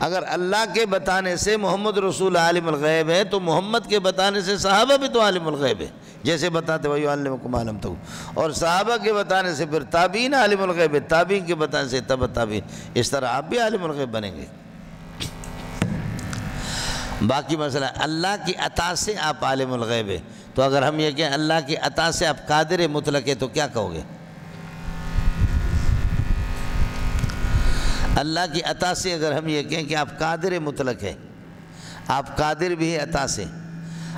Speaker 2: اگر اللہ کے بتانے سے محمد رسول عالم الغیب ہے تو محمد کے بتانے سے صحابہ بھی تو عالم الغیب ہے. جیسے بتاتے وَيُعَلِّمُكُمْ مَا لَمْ تَكُونُوا، اور صحابہ کے بتانے سے پھر تابعین عالم الغیب ہے، تابعین کے بتانے سے تبع تابعین. اس طرح آپ بھی عالم الغیب بنیں گے. باقی مسئلہ اللہ کی عطا سے آپ عالم الغیب ہے. تو اگر ہم یہ کہیں اللہ کی عطا سے آپ قادر مطلق ہے تو کیا کہو گے؟ اللہ کی عطا سے اگر ہم یہ کہیں کہ آپ قادر مطلق ہے، آپ قادر بھی ہے عطا سے،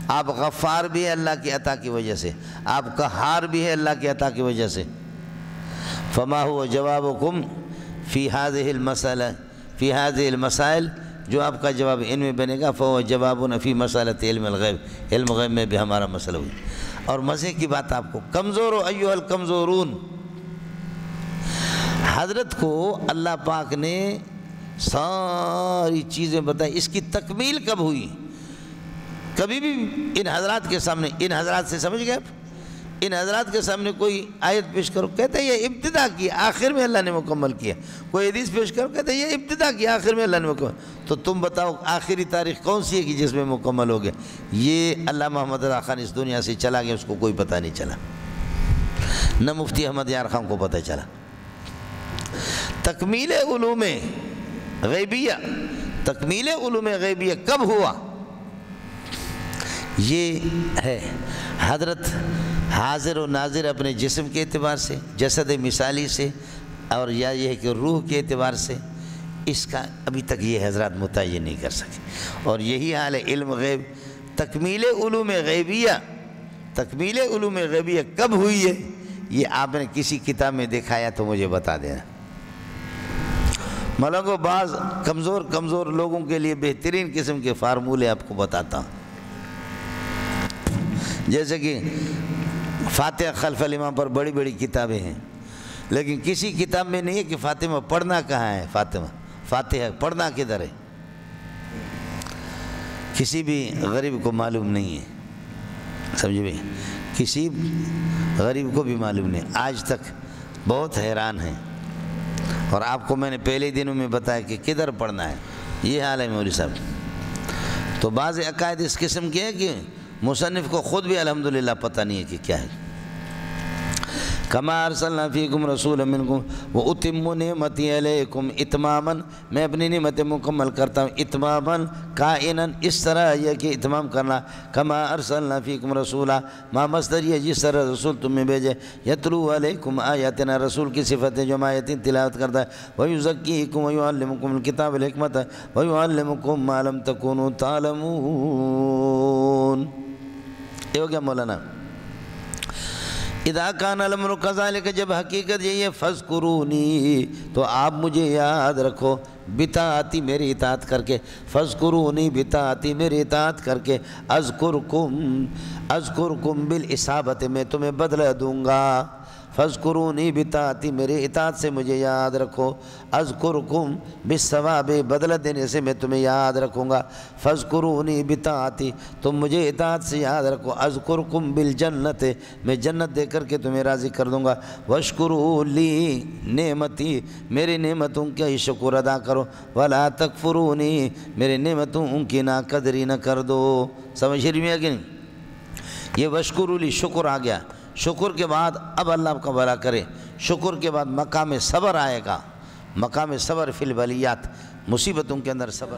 Speaker 2: آپ غفار بھی ہے اللہ کی عطا کی وجہ سے، آپ قہار بھی ہے اللہ کی عطا کی وجہ سے. فما هو جوابکم فی هذه المسئلہ، فی هذه المسائل، جو آپ کا جواب ان میں بنے گا فهو جوابنا فی مسئلۃ علم الغیب، علم غیب میں بھی ہمارا مسئلہ ہوئی. اور مزے کی بات آپ کو، کمزور ایھا الکمزورون، حضرت کو اللہ پاک نے ساری چیزیں بتائی. اس کی تکمیل کب ہوئی؟ کبھی بھی ان حضرات کے سامنے، ان حضرات سے سمجھ گئے آپ، ان حضرات کے سامنے کوئی آیت پیش کرو، کہتے ہیں یہ ابتدا کی آخر میں اللہ نے مکمل کیا. کوئی حدیث پیش کرو، کہتے ہیں یہ ابتدا کی آخر میں اللہ نے مکمل. تو تم بتاؤ آخری تاریخ کون سی ہے کہ جس میں مکمل ہو گیا؟ یہ اللہ محمد رضا خان اس دنیا سے چلا گیا، اس کو کوئی پتہ نہیں چلا، نہ مفتی احمد یار خان کو پتہ چلا. تکمیل علوم غیبیہ، تکمیل علوم غیبیہ کب ہوا؟ یہ ہے حضرت حاضر و ناظر اپنے جسم کے اعتبار سے، جسد مثالی سے، اور یا یہ ہے کہ روح کے اعتبار سے. اس کا ابھی تک یہ حضرات متعین نہیں کر سکے. اور یہی حال ہے علم غیب. تکمیل علوم غیبیہ، تکمیل علوم غیبیہ کب ہوئی ہے؟ یہ آپ نے کسی کتاب میں دکھایا تو مجھے بتا دینا. ملنگو، بعض کمزور لوگوں کے لیے بہترین قسم کے فارمولے آپ کو بتاتا ہوں. جیسے کہ فاتحہ خلف الامام پر بڑی بڑی کتابیں ہیں، لیکن کسی کتاب میں نہیں ہے کہ فاطمہ پڑھنا کہاں ہے. فاتحہ پڑھنا کدھر ہے؟ کسی بھی غریب کو معلوم نہیں ہے. سمجھے بھی؟ کسی غریب کو بھی معلوم نہیں. آج تک بہت حیران ہیں. اور آپ کو میں نے پہلے دنوں میں بتایا کہ کدھر پڑھنا ہے. یہ حال ہے مولوی صاحب. تو بعض عقائد اس قسم کے ہیں کہ مصنف کو خود بھی الحمدللہ پتہ نہیں ہے کہ کیا ہے. کما ارسلنا فیکم رسولا منکم واتم نعمتی علیکم اتماما، میں اپنی نعمتیں مکمل کرتا ہوں اتماما کائنا، اس طرح یہ کہ اتمام کرنا. کما ارسلنا فیکم رسولا، ما مصدر یہ جس طرح رسول تم میں بھیجے، یتلو علیکم آیاتنا، رسول کی صفتیں جو آیتیں تلاوت کرتا ہے، ویزکیکم ویعلمکم الکتاب والحکمت ویعلمکم ما لم تکونوا تعلمون. یہ ہو گیا مولانا. اذا کان الامر کذالک، جب حقیقت یہی ہے، فاذکرونی، تو آپ مجھے یاد رکھو، بطاعتی، میری اطاعت کر کے، فاذکرونی بطاعتی، میری اطاعت کر کے، اذکرکم بالاصابت، میں تمہیں بدلہ دوں گا. فاذکرونی بطاعتی، میرے اطاعت سے مجھے یاد رکھو. اذکرکم بالثواب، بدلہ دینے سے میں تمہیں یاد رکھوں گا. فاذکرونی بطاعتی، تم مجھے اطاعت سے یاد رکھو. اذکرکم بالجنت، میں جنت دے کر کے تمہیں راضی کر دوں گا. واشکروا لی نعمتی، میری نعمتوں کا ہی شکر ادا کرو. ولا تکفرونی، میری نعمتوں کی ناقدری نہ کر دو. سمجھ رہی ہیں کہ نہیں؟ یہ واشکروا لی شکر آ گیا. شکر کے بعد اب اللہ آپ کا بھلا کرے، شکر کے بعد مقام صبر آئے گا. مقام صبر فی البلیات، مصیبتوں کے اندر صبر.